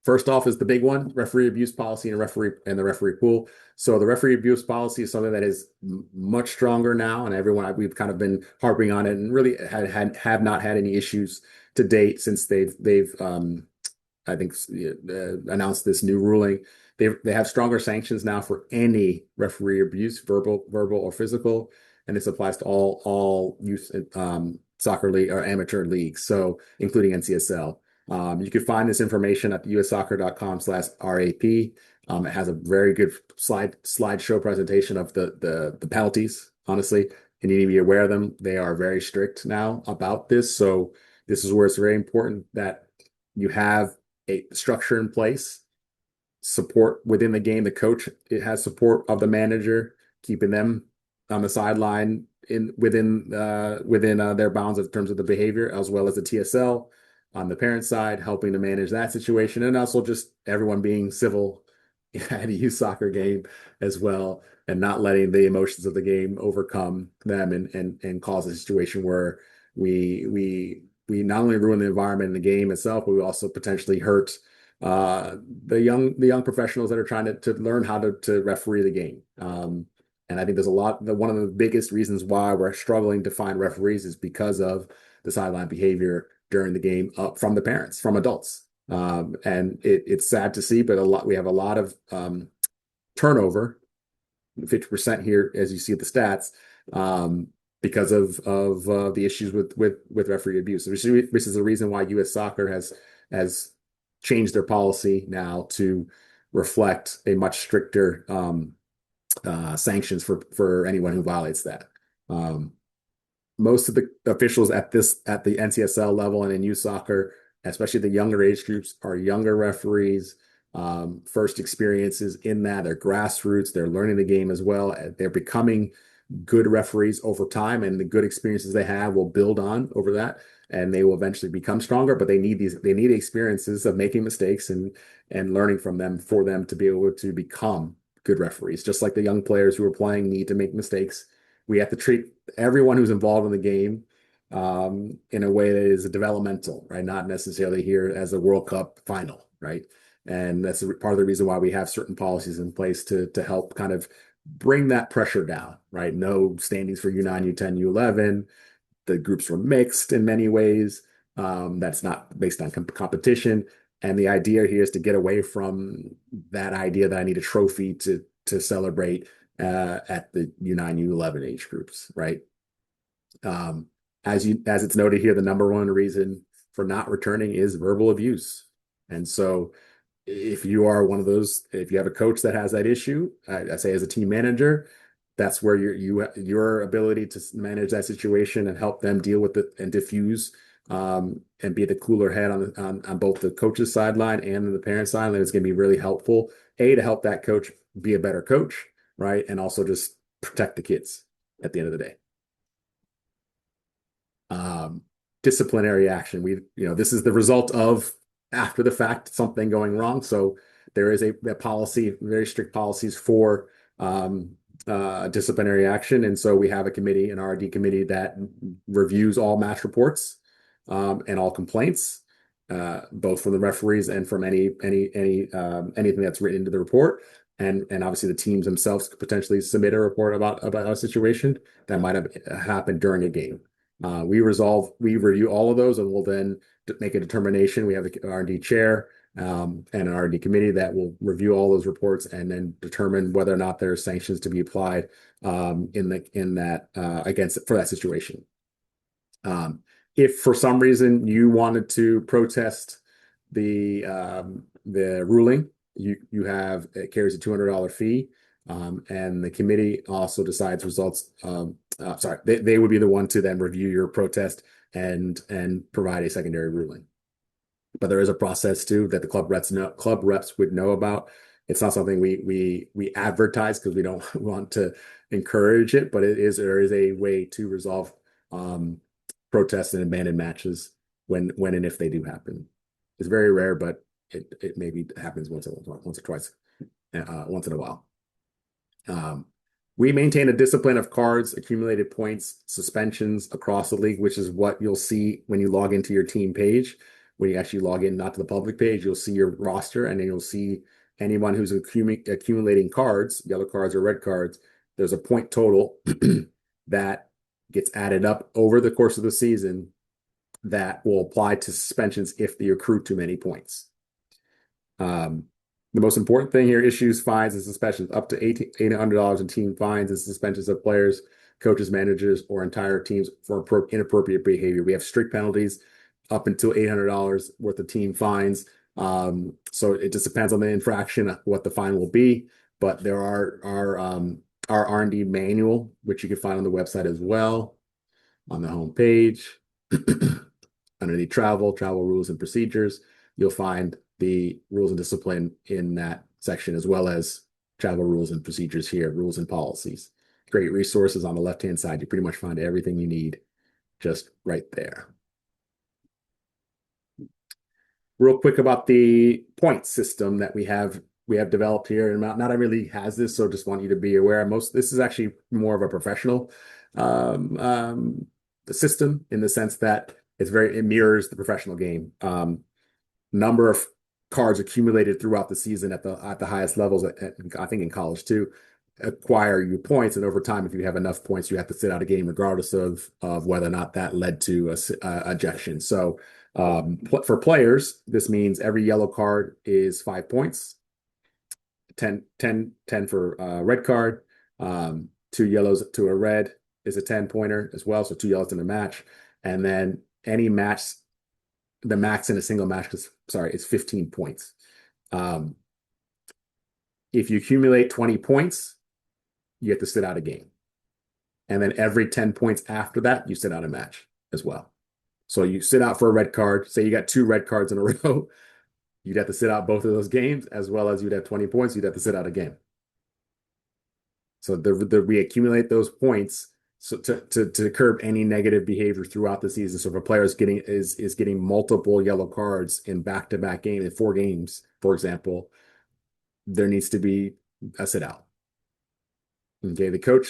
First off is the big one, referee abuse policy and the referee pool. So the referee abuse policy is something that is much stronger now, and we've kind of been harping on it, and really have not had any issues to date since they've I think announced this new ruling. They have stronger sanctions now for any referee abuse, verbal or physical, and this applies to all youth soccer league or amateur leagues, so including NCSL. You can find this information at ussoccer.com/RAP. It has a very good slideshow presentation of the penalties, honestly, and you need to be aware of them. They are very strict now about this. So this is where it's very important that you have a structure in place, support within the game. The coach, it has support of the manager, keeping them on the sideline within their bounds in terms of the behavior, as well as the TSL on the parent side, helping to manage that situation, and also just everyone being civil at a youth soccer game as well, and not letting the emotions of the game overcome them and cause a situation where we not only ruin the environment in the game itself, but we also potentially hurt the young professionals that are trying to learn how to referee the game. And I think there's one of the biggest reasons why we're struggling to find referees is because of the sideline behavior during the game from the parents, from adults. And it's sad to see, but we have a lot of turnover, 50% here, as you see the stats, because of the issues with referee abuse. This is the reason why U.S. Soccer has changed their policy now to reflect a much stricter sanctions for anyone who violates that. Most of the officials at the NCSL level and in youth soccer, especially the younger age groups, are younger referees, first experiences in that. They're grassroots. They're learning the game as well. They're becoming good referees over time, and the good experiences they have will build on over that, and they will eventually become stronger. But they need experiences of making mistakes and learning from them for them to be able to become good referees. Just like the young players who are playing need to make mistakes, we have to treat everyone who's involved in the game in a way that is developmental, right? Not necessarily here as a World Cup final, right? And that's part of the reason why we have certain policies in place to help kind of bring that pressure down, right? No standings for U9, U10, U11. The groups were mixed in many ways. That's not based on competition. And the idea here is to get away from that idea that I need a trophy to celebrate at the U9, U11 age groups, right? As it's noted here, the number one reason for not returning is verbal abuse. And so if you are one of those, if you have a coach that has that issue, I say as a team manager, that's where your ability to manage that situation and help them deal with it and diffuse and be the cooler head on both the coach's sideline and the parent sideline is going to be really helpful. To help that coach be a better coach, right? And also just protect the kids at the end of the day. Disciplinary action. This is the result of after the fact something going wrong. So there is a policy, very strict policies for disciplinary action, and so we have a committee, an R&D committee that reviews all match reports and all complaints, both from the referees and from anything that's written into the report. And obviously the teams themselves could potentially submit a report about a situation that might have happened during a game. We review all of those, and we'll then make a determination. We have an R&D chair and an R&D committee that will review all those reports and then determine whether or not there are sanctions to be applied for that situation. If for some reason you wanted to protest the ruling, it carries a $200 fee. And the committee also decides results. They would be the one to then review your protest and provide a secondary ruling. But there is a process too that the club reps would know about. It's not something we advertise because we don't want to encourage it, but there is a way to resolve protests and abandoned matches when and if they do happen. It's very rare, but it maybe happens once or twice, once in a while. We maintain a discipline of cards, accumulated points, suspensions across the league, which is what you'll see when you log into your team page. When you actually log in, not to the public page, you'll see your roster, and then you'll see anyone who's accumulating cards, yellow cards or red cards. There's a point total that gets added up over the course of the season that will apply to suspensions if they accrue too many points. The most important thing here, issues, fines, and suspensions. Up to $800 in team fines and suspensions of players, coaches, managers, or entire teams for inappropriate behavior. We have strict penalties up until $800 worth of team fines. So it just depends on the infraction, what the fine will be. But there are our R&D manual, which you can find on the website as well, on the home page. Underneath travel rules and procedures, you'll find the rules and discipline in that section, as well as travel rules and procedures here, rules and policies. Great resources on the left-hand side. You pretty much find everything you need just right there. Real quick about the point system that we have developed here, and not every league has this, so just want you to be aware. This is actually more of a professional system, in the sense that it mirrors the professional game. Number of cards accumulated throughout the season at the highest levels, I think in college too, acquire you points, and over time, if you have enough points, you have to sit out a game regardless of whether or not that led to a ejection. So for players, this means every yellow card is 5 points, 10 for red card, 2 yellows to a red is a 10-pointer as well, so 2 yellows in a match, and then any match, the max in a single match, is 15 points. If you accumulate 20 points, you have to sit out a game. And then every 10 points after that, you sit out a match as well. So you sit out for a red card. Say you got 2 red cards in a row, you'd have to sit out both of those games, as well as you'd have 20 points, you'd have to sit out a game. So we accumulate those points so to curb any negative behavior throughout the season. So if a player is getting multiple yellow cards in back-to-back games, in 4 games, for example, there needs to be a sit out. Okay, the coach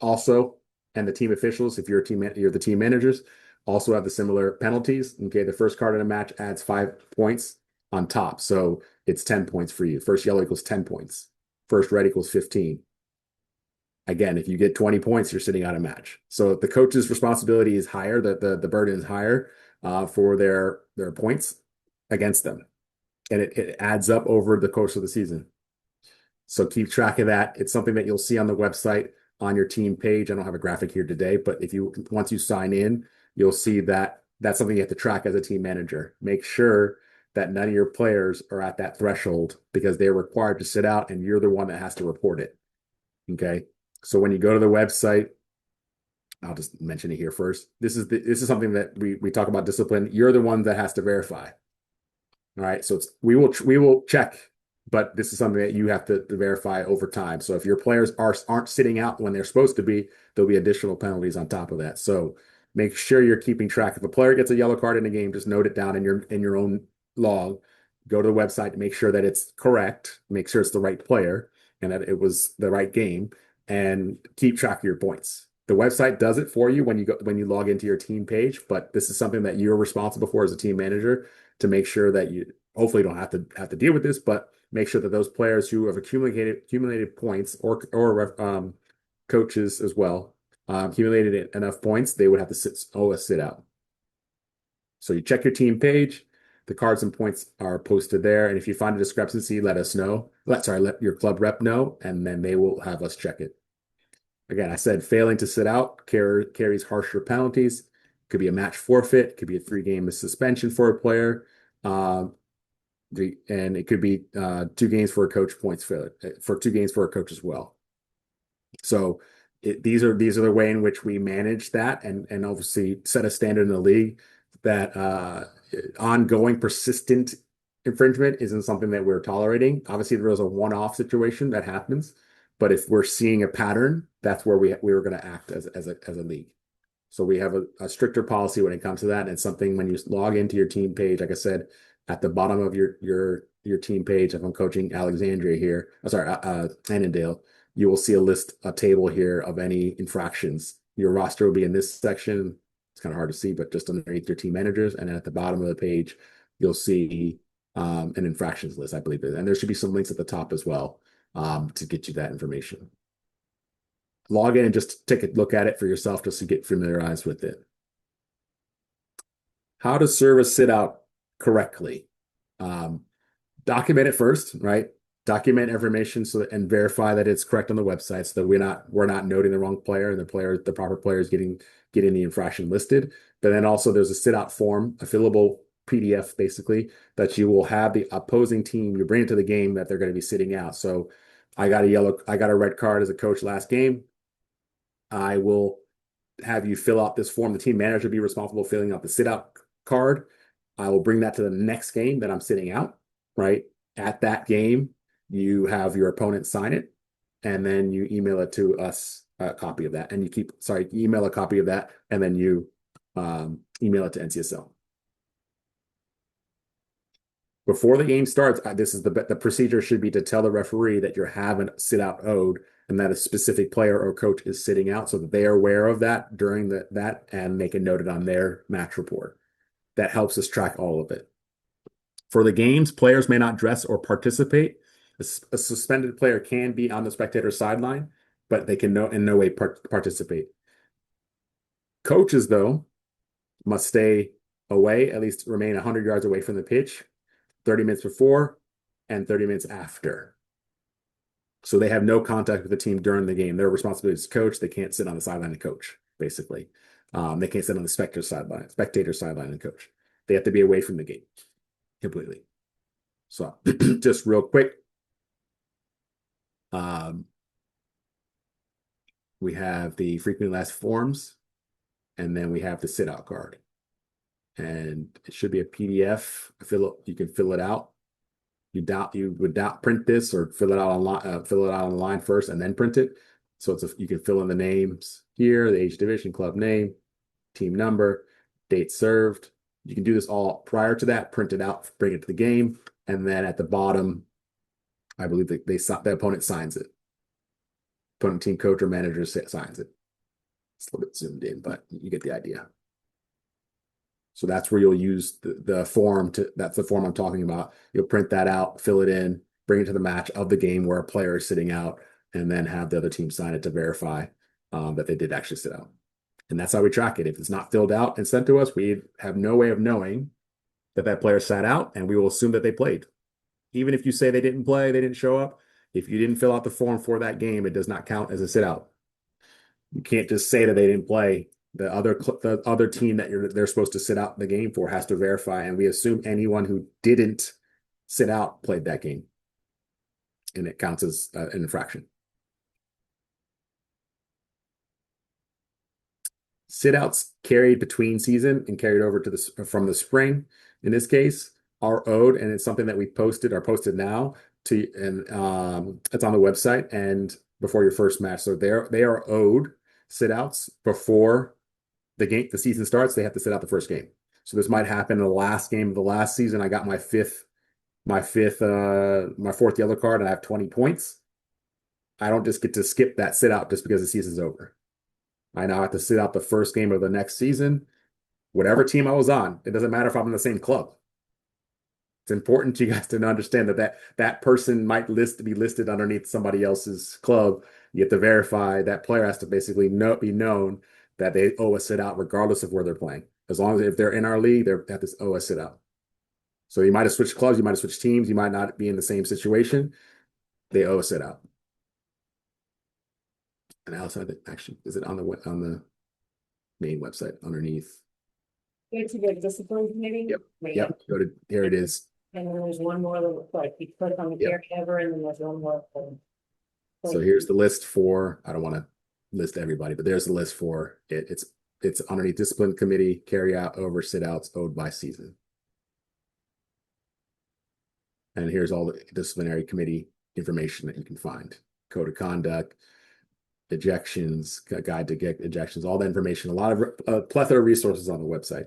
also, and the team officials, if you're the team managers, also have the similar penalties. Okay, the first card in a match adds 5 points on top, so it's 10 points for you. First yellow equals 10 points. First red equals 15. Again, if you get 20 points, you're sitting out a match. So the coach's responsibility is higher, the burden is higher for their points against them. And it adds up over the course of the season. So keep track of that. It's something that you'll see on the website on your team page. I don't have a graphic here today, but once you sign in, you'll see that that's something you have to track as a team manager. Make sure that none of your players are at that threshold, because they're required to sit out and you're the one that has to report it. Okay. So when you go to the website, I'll just mention it here first. This is something that we talk about discipline. You're the one that has to verify. All right. So we will check, but this is something that you have to verify over time. So if your players aren't sitting out when they're supposed to be, there'll be additional penalties on top of that. So make sure you're keeping track. If a player gets a yellow card in a game, just note it down in your own log. Go to the website to make sure that it's correct. Make sure it's the right player and that it was the right game. And keep track of your points. The website does it for you when you log into your team page, but this is something that you're responsible for as a team manager, to make sure that you hopefully don't have to deal with this, but make sure that those players who have accumulated points or coaches as well, accumulated enough points, they would have to sit out. So you check your team page. The cards and points are posted there. And if you find a discrepancy, let us know. Let your club rep know, and then they will have us check it. Again, I said failing to sit out carries harsher penalties. Could be a match forfeit. Could be a 3-game suspension for a player. And it could be 2 games for a coach, points failure for 2 games for a coach as well. So these are the way in which we manage that, and obviously set a standard in the league that ongoing persistent infringement isn't something that we're tolerating. Obviously, there was a one-off situation that happens, but if we're seeing a pattern, that's where we were going to act as a league. So we have a stricter policy when it comes to that. And it's something when you log into your team page, like I said, at the bottom of your team page, if I'm coaching Alexandria here, Annandale, you will see a table here of any infractions. Your roster will be in this section. It's kind of hard to see, but just underneath your team managers. And then at the bottom of the page, you'll see an infractions list, I believe. And there should be some links at the top as well to get you that information. Log in and just take a look at it for yourself just to get familiarized with it. How to serve a sit out correctly. Document it first, right? Document information and verify that it's correct on the website so that we're not noting the wrong player and the proper player is getting the infraction listed. But then also there's a sit out form, a fillable PDF basically, that you will have the opposing team, you bring it to the game that they're going to be sitting out. So I got a red card as a coach last game. I will have you fill out this form. The team manager will be responsible for filling out the sit out card. I will bring that to the next game that I'm sitting out, right? At that game, you have your opponent sign it, and then you email it to us, a copy of that. And email a copy of that, and then you email it to NCSL. Before the game starts, the procedure should be to tell the referee that you're having sit out owed and that a specific player or coach is sitting out so that they are aware of that during that and they can note it on their match report. That helps us track all of it. For the games, players may not dress or participate. A suspended player can be on the spectator sideline, but they can in no way participate. Coaches, though, must stay away, at least remain 100 yards away from the pitch, 30 minutes before and 30 minutes after. So they have no contact with the team during the game. Their responsibility is to coach. They can't sit on the sideline and coach, basically. They can't sit on the spectator sideline and coach. They have to be away from the game completely. So just real quick. We have the frequently asked forms, and then we have the sit out card. And it should be a PDF. You can fill it out. You would print this or fill it out online first and then print it. So you can fill in the names here, the age division, club name, team number, date served. You can do this all prior to that, print it out, bring it to the game, and then at the bottom, I believe that the opponent signs it. Opponent team coach or manager signs it. It's a little bit zoomed in, but you get the idea. So that's where you'll use the form that's the form I'm talking about. You'll print that out, fill it in, bring it to the match of the game where a player is sitting out, and then have the other team sign it to verify that they did actually sit out. And that's how we track it. If it's not filled out and sent to us, we have no way of knowing that player sat out, and we will assume that they played. Even if you say they didn't play, they didn't show up, if you didn't fill out the form for that game, it does not count as a sit out. You can't just say that they didn't play. The other team that they're supposed to sit out the game for has to verify, and we assume anyone who didn't sit out played that game, and it counts as an infraction. Sit outs carried between season and carried over to from the spring, in this case, are owed, and it's something that we posted now and it's on the website and before your first match. So they are owed sit outs before the season starts. They have to sit out the first game. So this might happen in the last game of the last season. I got my fourth yellow card and I have 20 points. I don't just get to skip that sit out just because the season's over. I now have to sit out the first game of the next season, whatever team I was on. It doesn't matter if I'm in the same club. It's important to you guys to understand that person might be listed underneath somebody else's club. You have to verify that player has to basically be known that they owe a sit out regardless of where they're playing. As long as if they're in our league, they have to owe a sit out. So you might have switched clubs, you might have switched teams, you might not be in the same situation. They owe a sit out. And outside actually, is it on the main website underneath? Go to the discipline committee. Yep. Here it is. And then there's one more little click. You click on the caregiver, and then there's one more thing. So here's the list for, I don't want to list everybody, but there's the list for it. It's underneath discipline committee, carry out over sit outs owed by season. And here's all the disciplinary committee information that you can find. Code of conduct, ejections, guide to get ejections, all the information, a lot of plethora of resources on the website.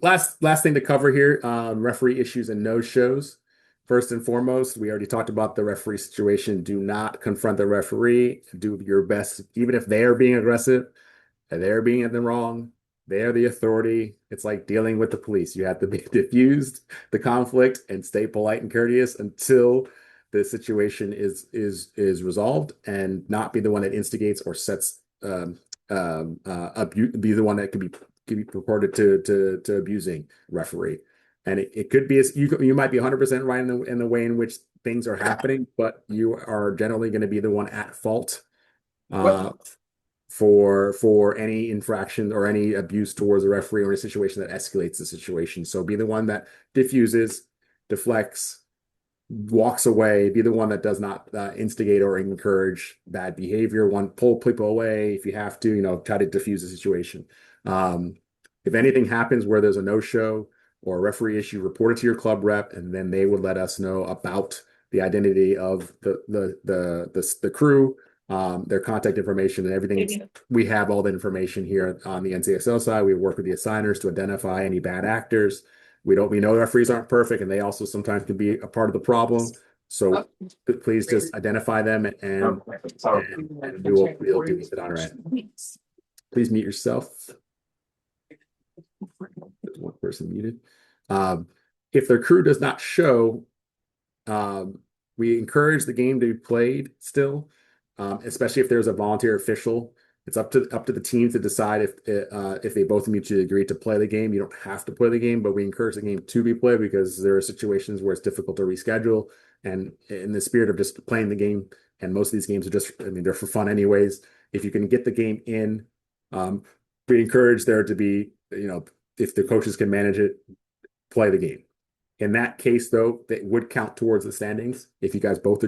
Last thing to cover here, referee issues and no shows. First and foremost, we already talked about the referee situation. Do not confront the referee. Do your best, even if they are being aggressive and they're being in the wrong. They are the authority. It's like dealing with the police. You have to be diffused the conflict and stay polite and courteous until the situation is resolved, and not be the one that instigates or sets be the one that could be purported to abusing referee. And it could be you might be 100% right in the way in which things are happening, but you are generally going to be the one at fault for any infraction or any abuse towards a referee or a situation that escalates the situation. So be the one that diffuses, deflects, walks away. Be the one that does not instigate or encourage bad behavior. Pull people away if you have to. Try to diffuse the situation. If anything happens where there's a no-show or a referee issue, report it to your club rep, and then they would let us know about the identity of the crew, their contact information, and everything. We have all the information here on the NCSL side. We work with the assigners to identify any bad actors. We know referees aren't perfect, and they also sometimes can be a part of the problem. So please just identify them, and we'll deal with it on our end. Please mute yourself. There's one person muted. If their crew does not show, we encourage the game to be played still, especially if there's a volunteer official. It's up to the team to decide if they both mutually agree to play the game. You don't have to play the game, but we encourage the game to be played because there are situations where it's difficult to reschedule. And in the spirit of just playing the game, and most of these games are they're for fun anyways. If you can get the game in, we encourage there to be, if the coaches can manage it, play the game. In that case, though, that would count towards the standings. If you guys both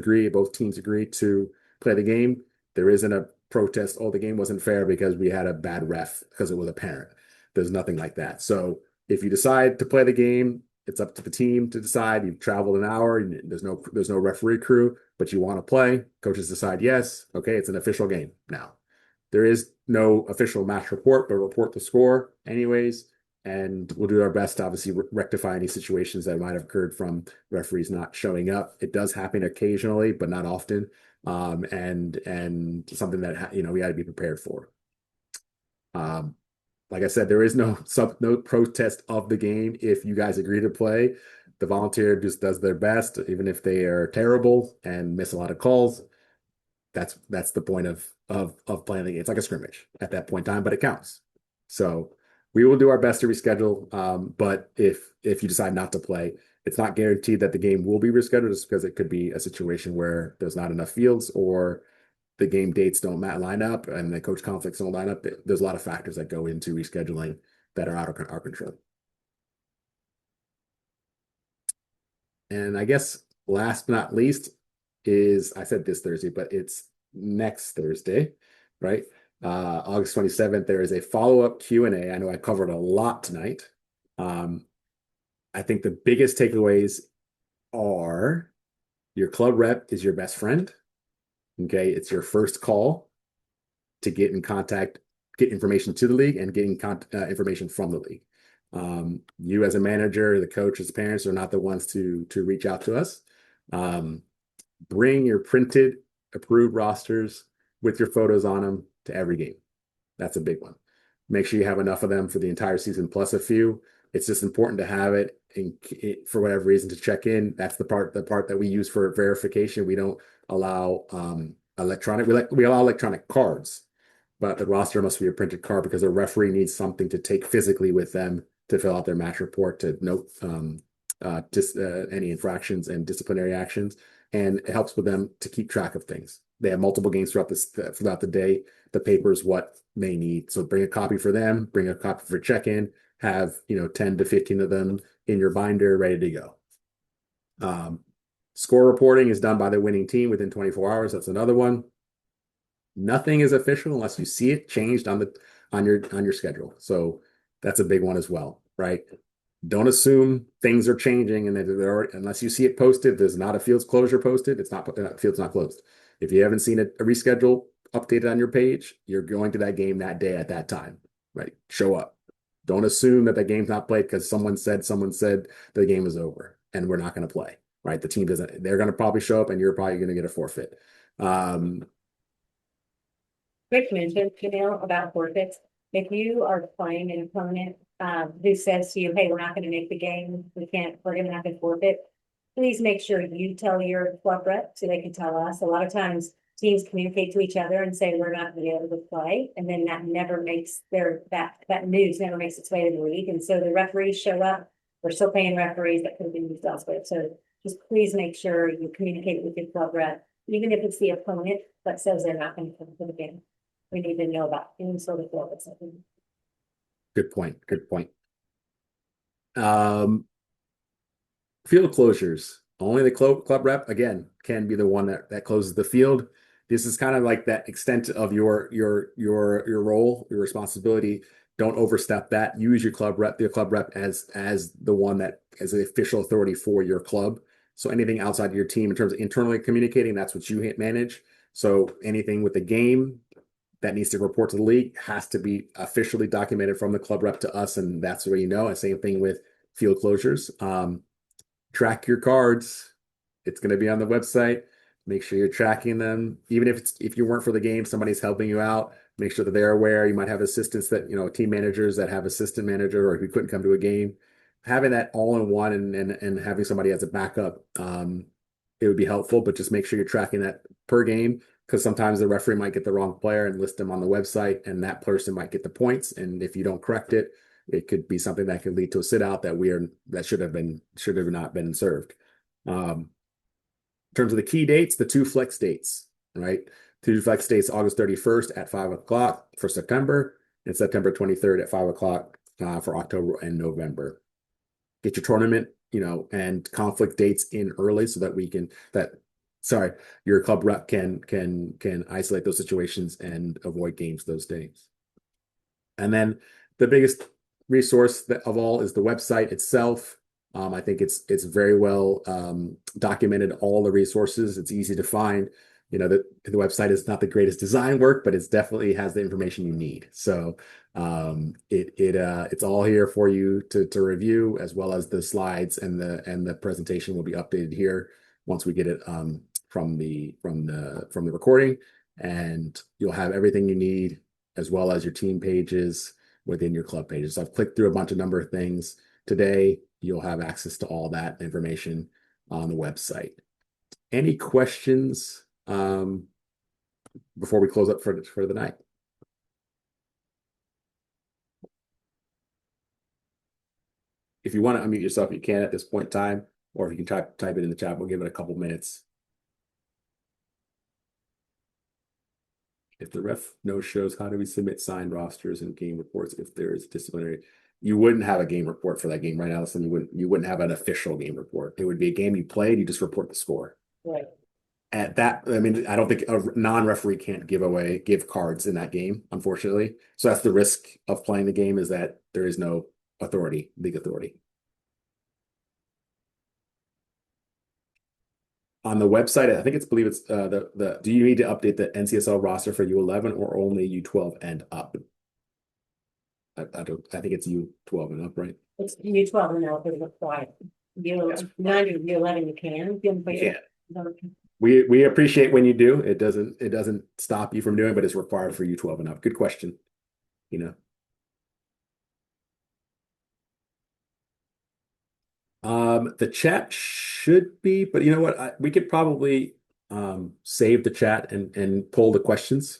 teams agree to play the game, there isn't a protest, the game wasn't fair because we had a bad ref because it was a parent. There's nothing like that. So if you decide to play the game, it's up to the team to decide. You've traveled an hour, there's no referee crew, but you want to play. Coaches decide yes, okay, it's an official game now. There is no official match report, but report the score anyways. And we'll do our best to obviously rectify any situations that might have occurred from referees not showing up. It does happen occasionally, but not often. And something that we got to be prepared for. Like I said, there is no protest of the game. If you guys agree to play, the volunteer just does their best, even if they are terrible and miss a lot of calls. That's the point of playing the game. It's like a scrimmage at that point in time, but it counts. So we will do our best to reschedule. But if you decide not to play, it's not guaranteed that the game will be rescheduled, just because it could be a situation where there's not enough fields, or the game dates don't line up, and the coach conflicts don't line up. There's a lot of factors that go into rescheduling that are out of our control. And I guess last but not least is, I said this Thursday, but it's next Thursday, right? August 27th, there is a follow-up Q&A. I know I covered a lot tonight. I think the biggest takeaways are your club rep is your best friend. Okay, it's your first call to get in contact, get information to the league, and getting information from the league. You as a manager, the coaches, parents are not the ones to reach out to us. Bring your printed, approved rosters with your photos on them to every game. That's a big one. Make sure you have enough of them for the entire season, plus a few. It's just important to have it, for whatever reason, to check in. That's the part that we use for verification. We don't allow electronic. We allow electronic cards, but the roster must be a printed card, because a referee needs something to take physically with them to fill out their match report, to note any infractions and disciplinary actions, and it helps with them to keep track of things. They have multiple games throughout the day. The paper is what they need. So bring a copy for them, bring a copy for check-in, have 10 to 15 of them in your binder ready to go. Score reporting is done by the winning team within 24 hours. That's another one. Nothing is official unless you see it changed on your schedule. So that's a big one as well, right? Don't assume things are changing and that unless you see it posted, there's not a field's closure posted. It's not field's not closed. If you haven't seen a reschedule updated on your page, you're going to that game that day at that time, right? Show up. Don't assume that the game's not played because someone said the game is over and we're not going to play, right? The team doesn't. They're going to probably show up and you're probably going to get a forfeit. Rick mentioned, about forfeits. If you are playing an opponent who says to you, hey, we're not going to make the game, we're going to have to forfeit, please make sure you tell your club rep so they can tell us. A lot of times teams communicate to each other and say we're not going to be able to play, and then that never makes that news never makes its way to the league, and so the referees show up. We're still paying referees that could have been used elsewhere. So just please make sure you communicate with your club rep, even if it's the opponent that says they're not going to come to the game. We need to know about any sort of forfeits. Good point. Good point. Field closures. Only the club rep again can be the one that closes the field. This is kind of like that extent of your role, your responsibility. Don't overstep that. Use your club rep, as the one that as the official authority for your club. So anything outside of your team in terms of internally communicating, that's what you manage. So anything with the game that needs to report to the league has to be officially documented from the club rep to us, and that's where you know. And same thing with field closures. Track your cards. It's going to be on the website. Make sure you're tracking them. Even if you weren't for the game, somebody's helping you out. Make sure that they're aware. You might have assistants that, team managers that have assistant manager, or if you couldn't come to a game, having that all in one and having somebody as a backup, it would be helpful. But just make sure you're tracking that per game, because sometimes the referee might get the wrong player and list them on the website, and that person might get the points. And if you don't correct it, it could be something that could lead to a sit out that should have not been served. In terms of the key dates, the two flex dates, right? Two flex dates, August 31st at 5 o'clock for September, and September 23rd at 5 o'clock for October and November. Get your tournament, and conflict dates in early so that your club rep can isolate those situations and avoid games those days. And then the biggest resource of all is the website itself. I think it's very well documented, all the resources. It's easy to find. The website is not the greatest design work, but it's definitely has the information you need. So it's all here for you to review, as well as the slides and the presentation will be updated here once we get it from the recording, and you'll have everything you need, as well as your team pages within your club pages. So I've clicked through a number of things today. You'll have access to all that information on the website. Any questions before we close up for the night? If you want to unmute yourself, you can at this point in time, or if you can type it in the chat, we'll give it a couple minutes. If the ref no-shows, how do we submit signed rosters and game reports if there is disciplinary? You wouldn't have a game report for that game, right, Allison? You wouldn't have an official game report. It would be a game you played, you just report the score. Right. At that, I mean, I don't think a non-referee can't give cards in that game, unfortunately. So that's the risk of playing the game, is that there is no league authority. On the website, I believe it's do you need to update the NCSL roster for U11 or only U12 and up? I think it's U12 and up, right? It's U12 and up is required. U9 U11 you can. Yeah. We appreciate when you do. It doesn't stop you from doing, but it's required for U12 and up. Good question. The chat should be, but you know what? We could probably save the chat and pull the questions.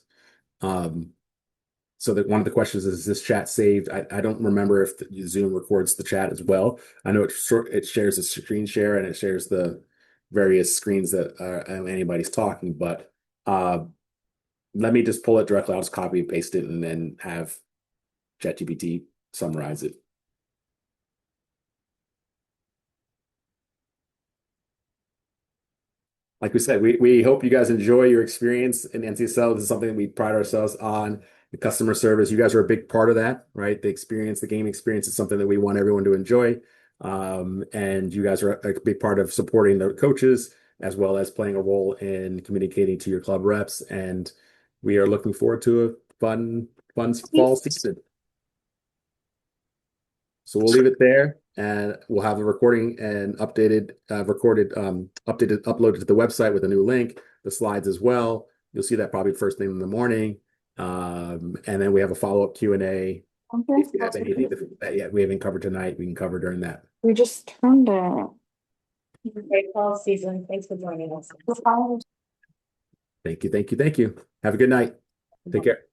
So that one of the questions is this chat saved? I don't remember if Zoom records the chat as well. I know it shares a screen share and it shares the various screens that anybody's talking, but let me just pull it directly. I'll just copy and paste it and then have ChatGPT summarize it. Like we said, we hope you guys enjoy your experience in NCSL. This is something we pride ourselves on. The customer service, you guys are a big part of that, right? The game experience is something that we want everyone to enjoy. And you guys are a big part of supporting the coaches as well as playing a role in communicating to your club reps. And we are looking forward to a fun fall season. So we'll leave it there, and we'll have the recording and updated, uploaded to the website with a new link, the slides as well. You'll see that probably first thing in the morning. And then we have a follow-up Q&A. If you have anything that we haven't covered tonight, we can cover during that. We just turned it. Great fall season. Thanks for joining us. Thank you. Have a good night. Take care.